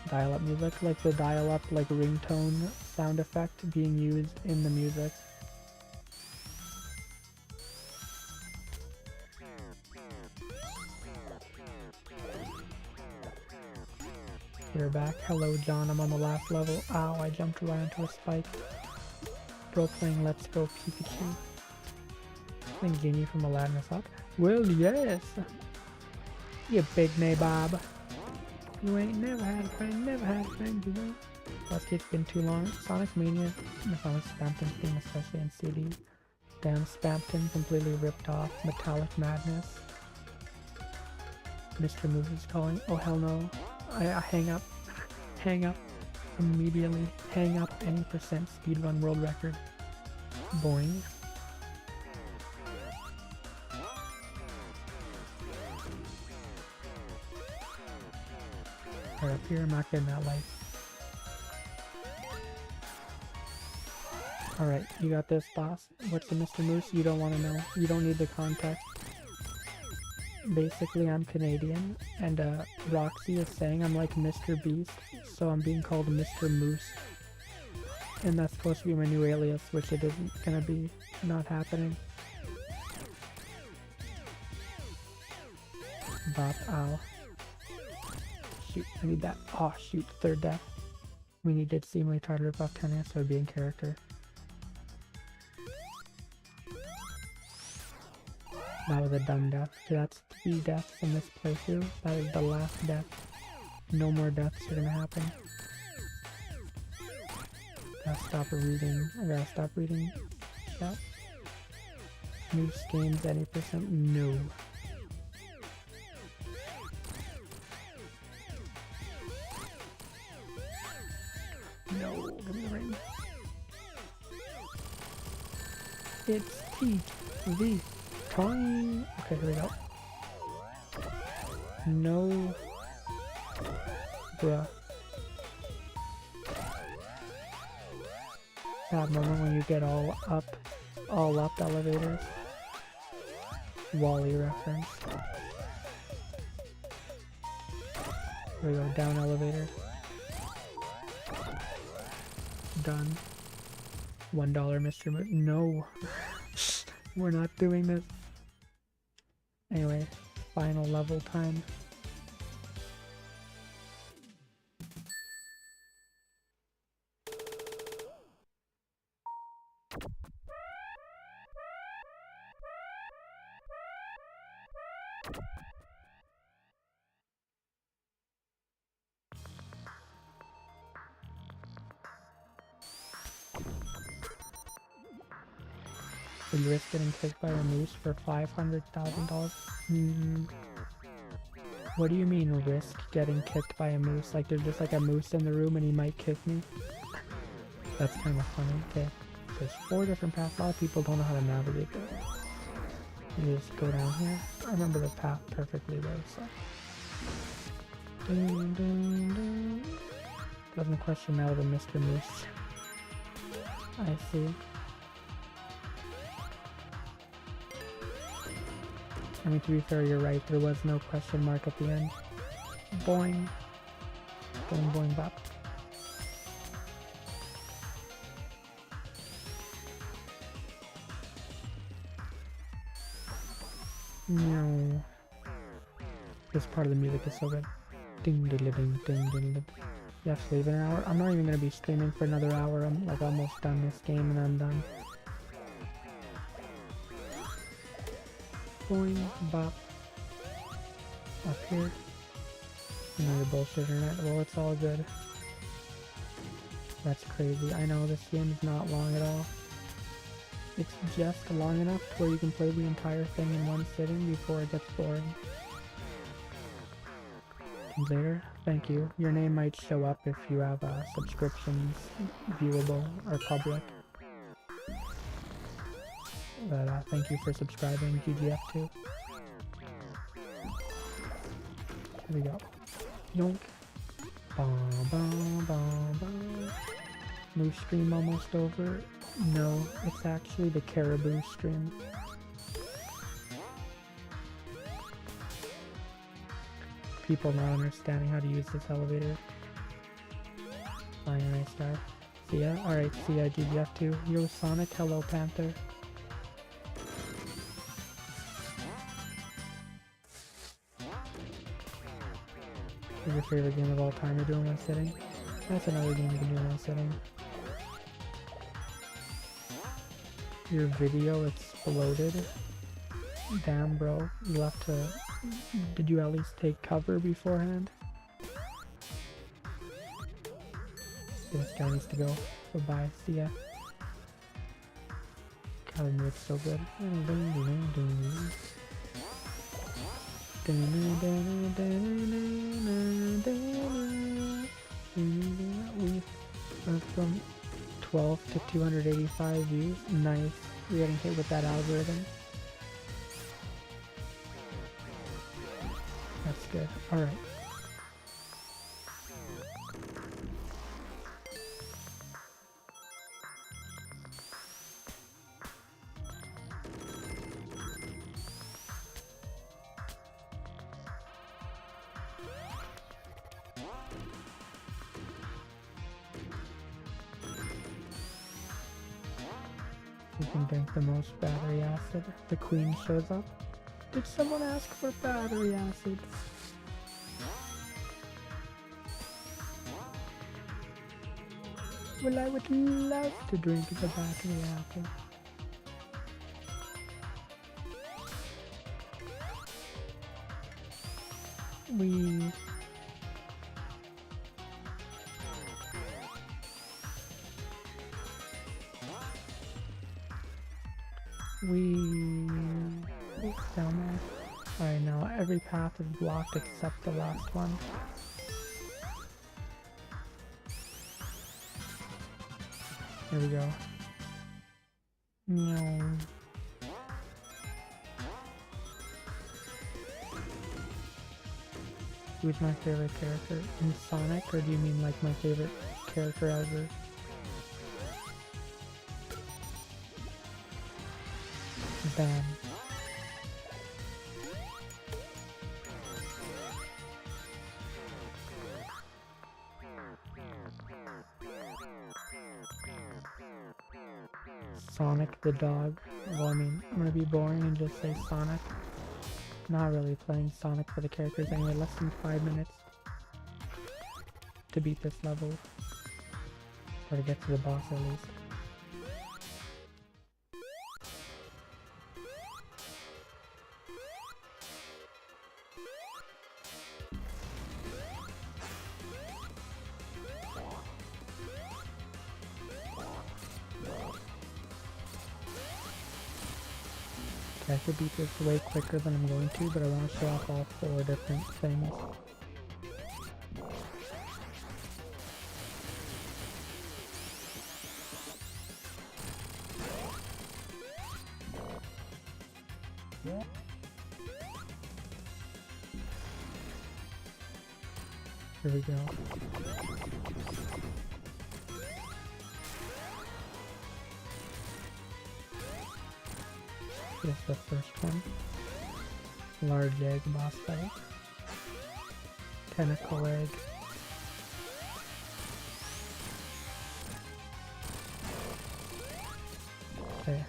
Dial-up music, like the dial-up like ringtone sound effect being used in the music. You're back. Hello John, I'm on the last level. Ow, I jumped right into a spike. Bro playing Let's Go Pikachu. I think Genie from Aladdin is up. Well, yes! You big nabob. You ain't never had a friend, you know? Plus it's been too long. Sonic Mania, the Sonic Spampton theme, especially in CD. Damn, Spampton completely ripped off Metallic Madness. Mr. Moose is calling. Oh hell no. I hang up. Hang up. Immediately. Hang up any percent speedrun world record. Boing. Right up here, I'm not getting that life. Alright, you got this, boss. What's the Mr. Moose? You don't want to know. You don't need the context. Basically, I'm Canadian, and Roxy is saying I'm like Mr. Beast, so I'm being called Mr. Moose. And that's supposed to be my new alias, which it isn't gonna be. Not happening. Bop, ow. Shoot, I need that. Oh shoot, third death. We needed seemingly try to rip off 10 so it'd be in character. That was a dumb death. That's 3 deaths in this playthrough. That is the last death. No more deaths are gonna happen. Gotta stop reading. I gotta stop reading chat. New games any percent? No. No, give me the ring. It's TV time. Okay, here we go. No. Bruh. That moment when you get all up elevators. Wally reference. Here we go, down elevator. Done. $1 Mr. Mo- No. We're not doing this. Anyway, final level time. Would you risk getting kicked by a moose for $500,000? What do you mean risk getting kicked by a moose? Like there's just like a moose in the room and he might kick me? That's kind of funny. Okay, there's 4 different paths. A lot of people don't know how to navigate this. You just go down here. I remember the path perfectly though, so. Dun, dun, dun. Doesn't question now the Mr. Moose. I see. I mean, to be fair, you're right. There was no question mark at the end. Boing. Boing, boing, bop. No. This part of the music is so good. Ding, ding, ding, ding, ding, ding. You have to leave in an hour. I'm not even going to be streaming for another hour. I'm like almost done this game and I'm done. Boing, bop. Up here. You know, you're bullshitting it. Well, it's all good. That's crazy. I know this game is not long at all. It's just long enough to where you can play the entire thing in one sitting before it gets boring. Later, thank you. Your name might show up if you have subscriptions viewable or public. But thank you for subscribing, GGF2. Here we go. Yoink. Bom, bom, bom, bom. Moose stream almost over. No, it's actually the caribou stream. People not understanding how to use this elevator. Fine, nice star. See ya? Alright, see ya, GGF2. Yo, Sonic, hello, Panther. What's your favorite game of all time you're doing one sitting? That's another game you can do in one sitting. Your video exploded. Damn, bro. You have to... Did you at least take cover beforehand? This guy needs to go. Bye-bye. See ya. God, it's so good. We are from 12 to 285 views. Nice. We're getting hit with that algorithm. That's good. Alright. You can drink the most battery acid. The queen shows up. Did someone ask for battery acid? Well, I would love to drink the battery acid. We It's down there. Alright, now every path is blocked except the last one. Here we go. No. Who's my favorite character? In Sonic, or do you mean like my favorite character ever? Ben. Sonic the dog. Well, I mean, I'm gonna be boring and just say Sonic. Not really playing Sonic for the characters anyway. Less than 5 minutes to beat this level. Or to get to the boss at least. I could beat this way quicker than I'm going to, but I want to show off all 4 different things. Here we go. Here's the first one. Large egg boss fight. Tentacle egg. Okay.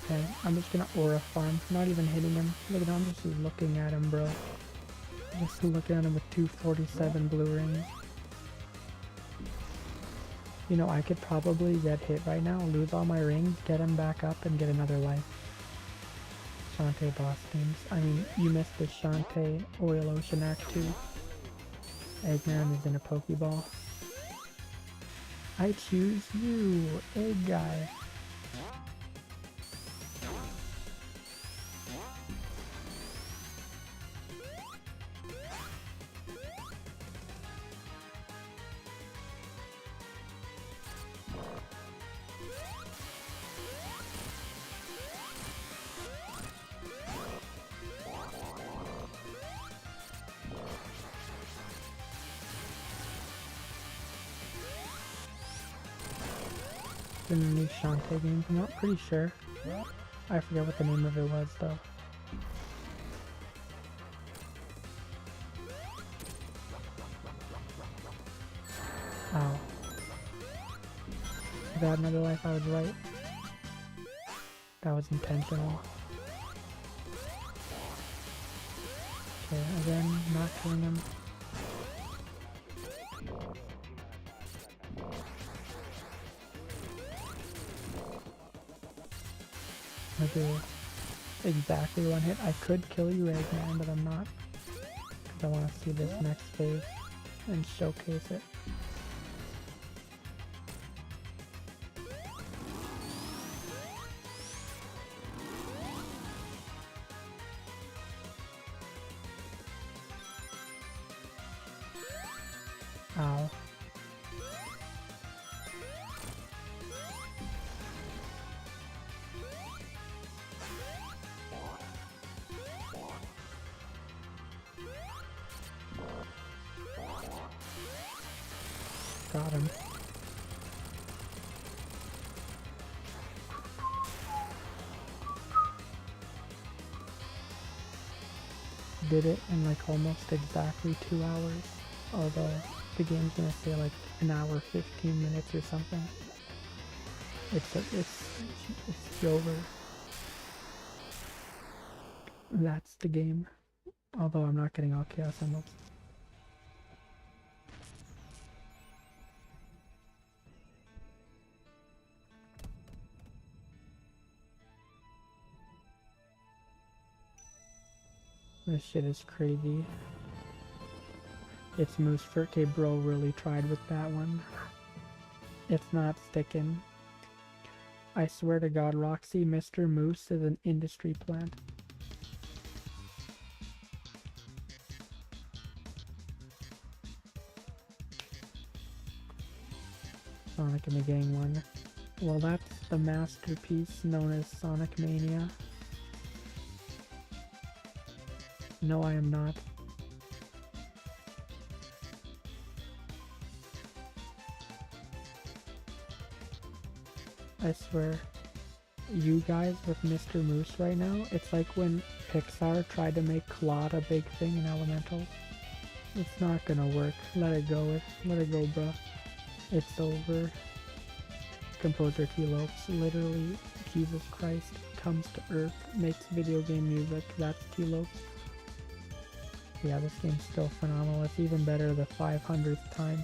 Okay, I'm just gonna aura farm. Not even hitting him. Look at him, I'm just looking at him, bro. Just looking at him with 247 blue rings. You know, I could probably get hit right now, lose all my rings, get him back up, and get another life. Shantae boss teams. I mean, you missed the Shantae Oil Ocean Act 2. Eggman is in a Pokeball. I choose you, Egg Guy. The new Shantae game I'm not pretty sure. I forget what the name of it was though. Ow. If I had another life, I was right. That was intentional. Okay, again, not killing him. I do exactly 1 hit. I could kill you, Eggman, but I'm not. Because I want to see this next phase and showcase it. got him. Did it in like almost exactly 2 hours. Although the game's gonna say like an hour 15 minutes or something. It's over. That's the game. Although I'm not getting all Chaos Emeralds. This shit is crazy. It's Moose Furke bro really tried with that one. It's not sticking. I swear to God, Roxy, Mr. Moose is an industry plant. Sonic and the Gang one. Well, that's the masterpiece known as Sonic Mania. No, I am not. I swear, you guys with Mr. Moose right now, it's like when Pixar tried to make Claude a big thing in Elemental. It's not gonna work. Let it go. Let it go, bruh. It's over. Composer T. Lopes, literally, Jesus Christ, comes to Earth, makes video game music. That's T. Lopes. Yeah, this game's still phenomenal. It's even better the 500th time.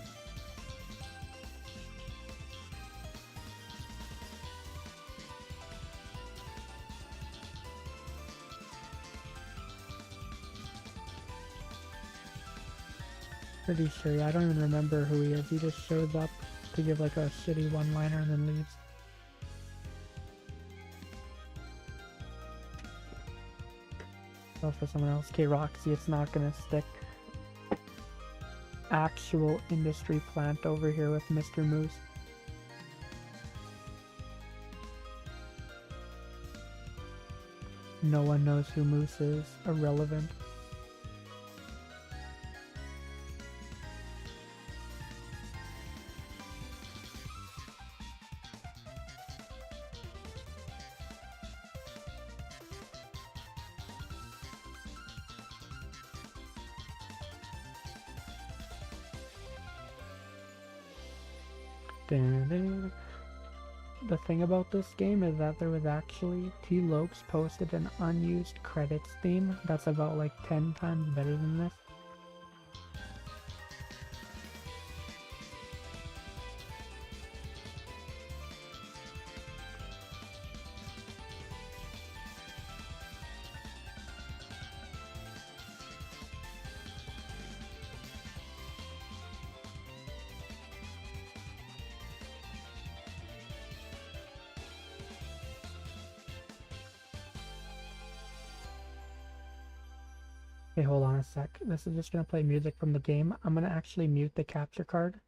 Pretty sure, yeah, I don't even remember who he is. He just shows up to give like a shitty one-liner and then leaves. Oh, for someone else. Okay, Roxy, it's not gonna stick. Actual industry plant over here with Mr. Moose. No one knows who Moose is. Irrelevant. The thing about this game is that there was actually T. Lopes posted an unused credits theme that's about like 10 times better than this. Okay, hold on a sec. This is just gonna play music from the game. I'm gonna actually mute the capture card.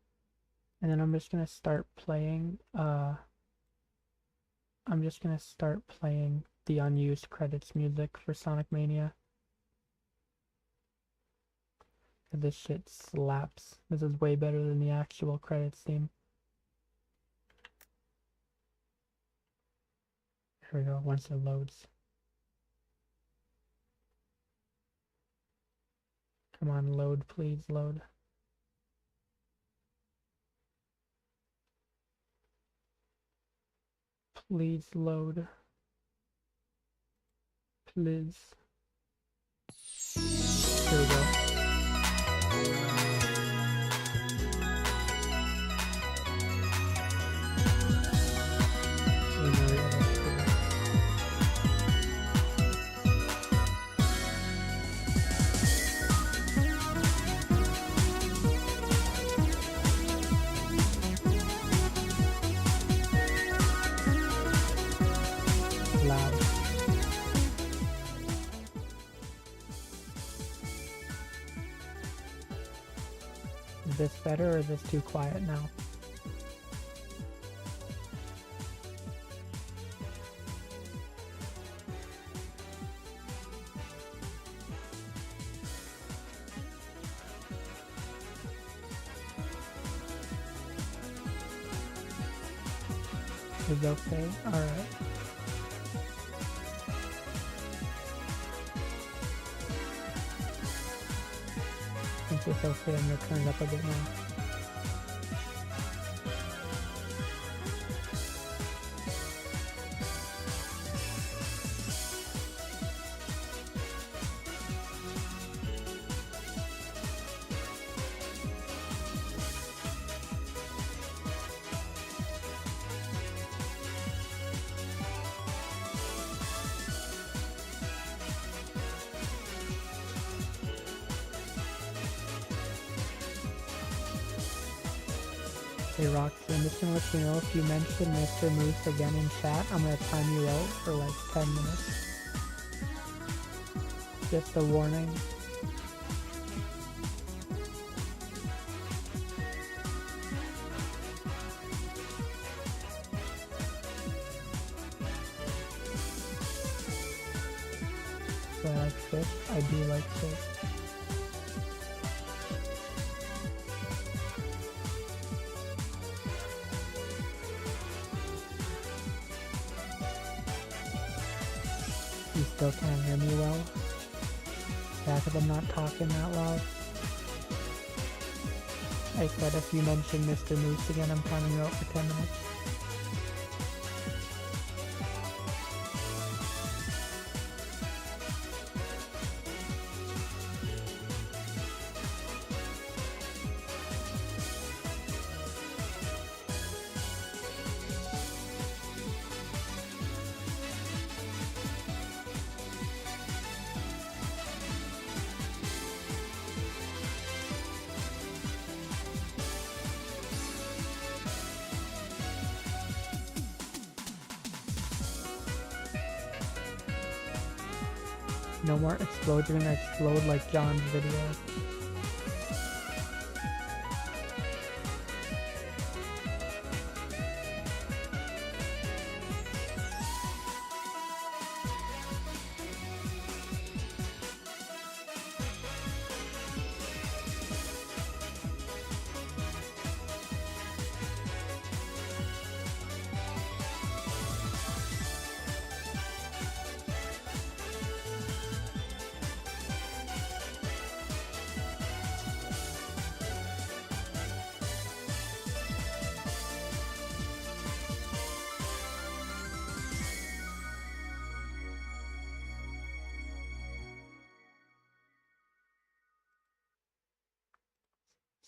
And then I'm just gonna start playing, the unused credits music for Sonic Mania. This shit slaps. This is way better than the actual credits theme. Here we go, once it loads. Come on, load, please, load. Please load. Please. Here we go. Loud. Is this better or is this too quiet now? is okay. Alright. Since it's okay, I'm gonna turn it up a bit more. Hey Roxy, I'm just gonna let you know if you mention Mr. Moose again in chat, I'm gonna time you out for like 10 minutes. Just a warning. Do I like fish? I do like fish. You still can't hear me well? Yeah, 'cause I'm not talking that loud. I said if you mention Mr. Moose again, I'm timing you out for 10 minutes. No more explodes, you're gonna explode like John's video.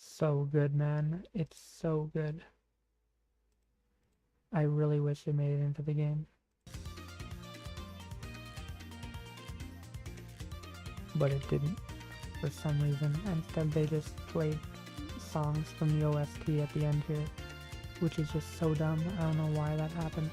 So good, man. It's so good. I really wish it made it into the game. But it didn't, for some reason. Instead, they just played songs from the OST at the end here, which is just so dumb. I don't know why that happened.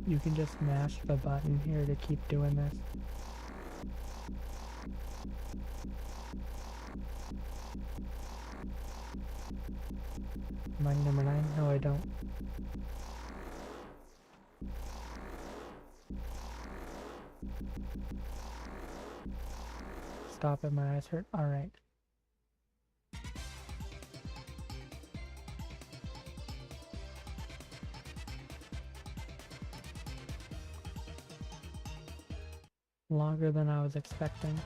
You can just mash the button here to keep doing this. Money number 9? No, I don't. Stop it, my eyes hurt. Alright. Longer than I was expecting.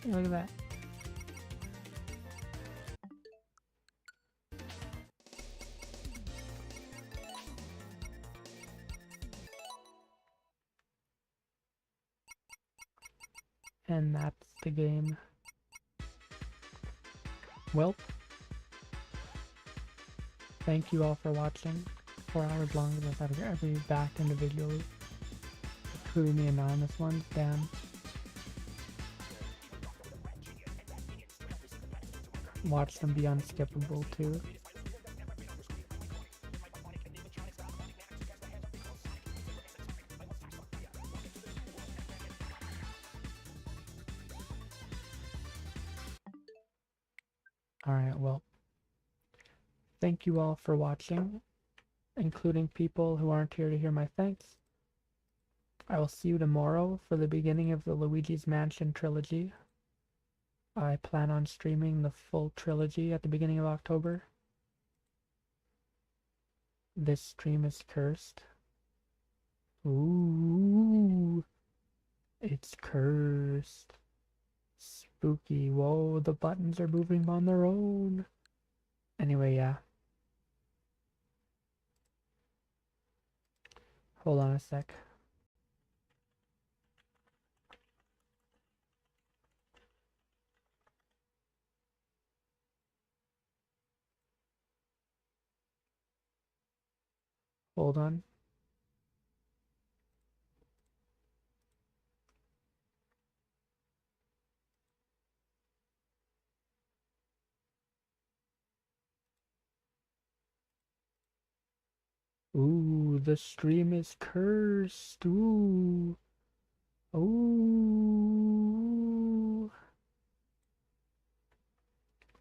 Look at that. And that's the game. Well, thank you all for watching. 4 hours long without every back individually. Including the anonymous ones, damn. watch them be unskippable too. Alright, well, thank you all for watching, including people who aren't here to hear my thanks. I will see you tomorrow for the beginning of the Luigi's Mansion trilogy. I plan on streaming the full trilogy at the beginning of October. This stream is cursed. Ooh, it's cursed. Spooky. Whoa, the buttons are moving on their own. Anyway, yeah. Hold on a sec. Hold on. Ooh, the stream is cursed. Ooh. Ooh.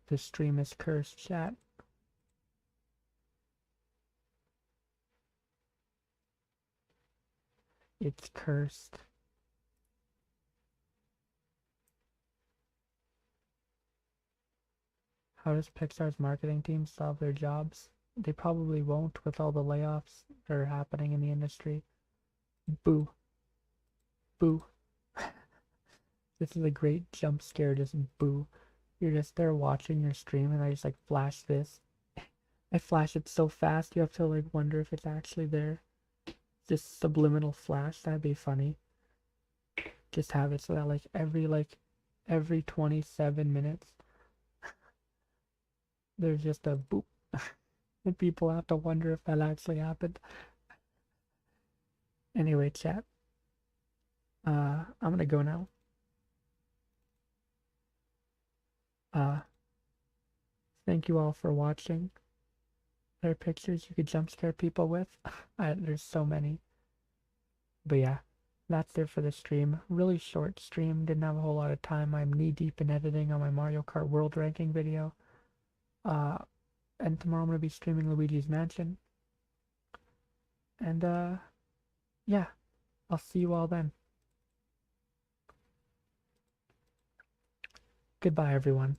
The stream is cursed, chat. It's cursed. How does Pixar's marketing team solve their jobs? They probably won't with all the layoffs that are happening in the industry. Boo. Boo. This is a great jump scare, just boo. You're just there watching your stream and I just like flash this. I flash it so fast you have to like wonder if it's actually there. Just subliminal flash, that'd be funny. Just have it so that every 27 minutes there's just a boop. And people have to wonder if that actually happened. Anyway, chat. I'm gonna go now. Thank you all for watching. There are pictures you could jump scare people with. There's so many. But yeah, that's it for the stream. Really short stream. Didn't have a whole lot of time. I'm knee deep in editing on my Mario Kart World Ranking video. And tomorrow I'm gonna be streaming Luigi's Mansion. And yeah, I'll see you all then. Goodbye, everyone.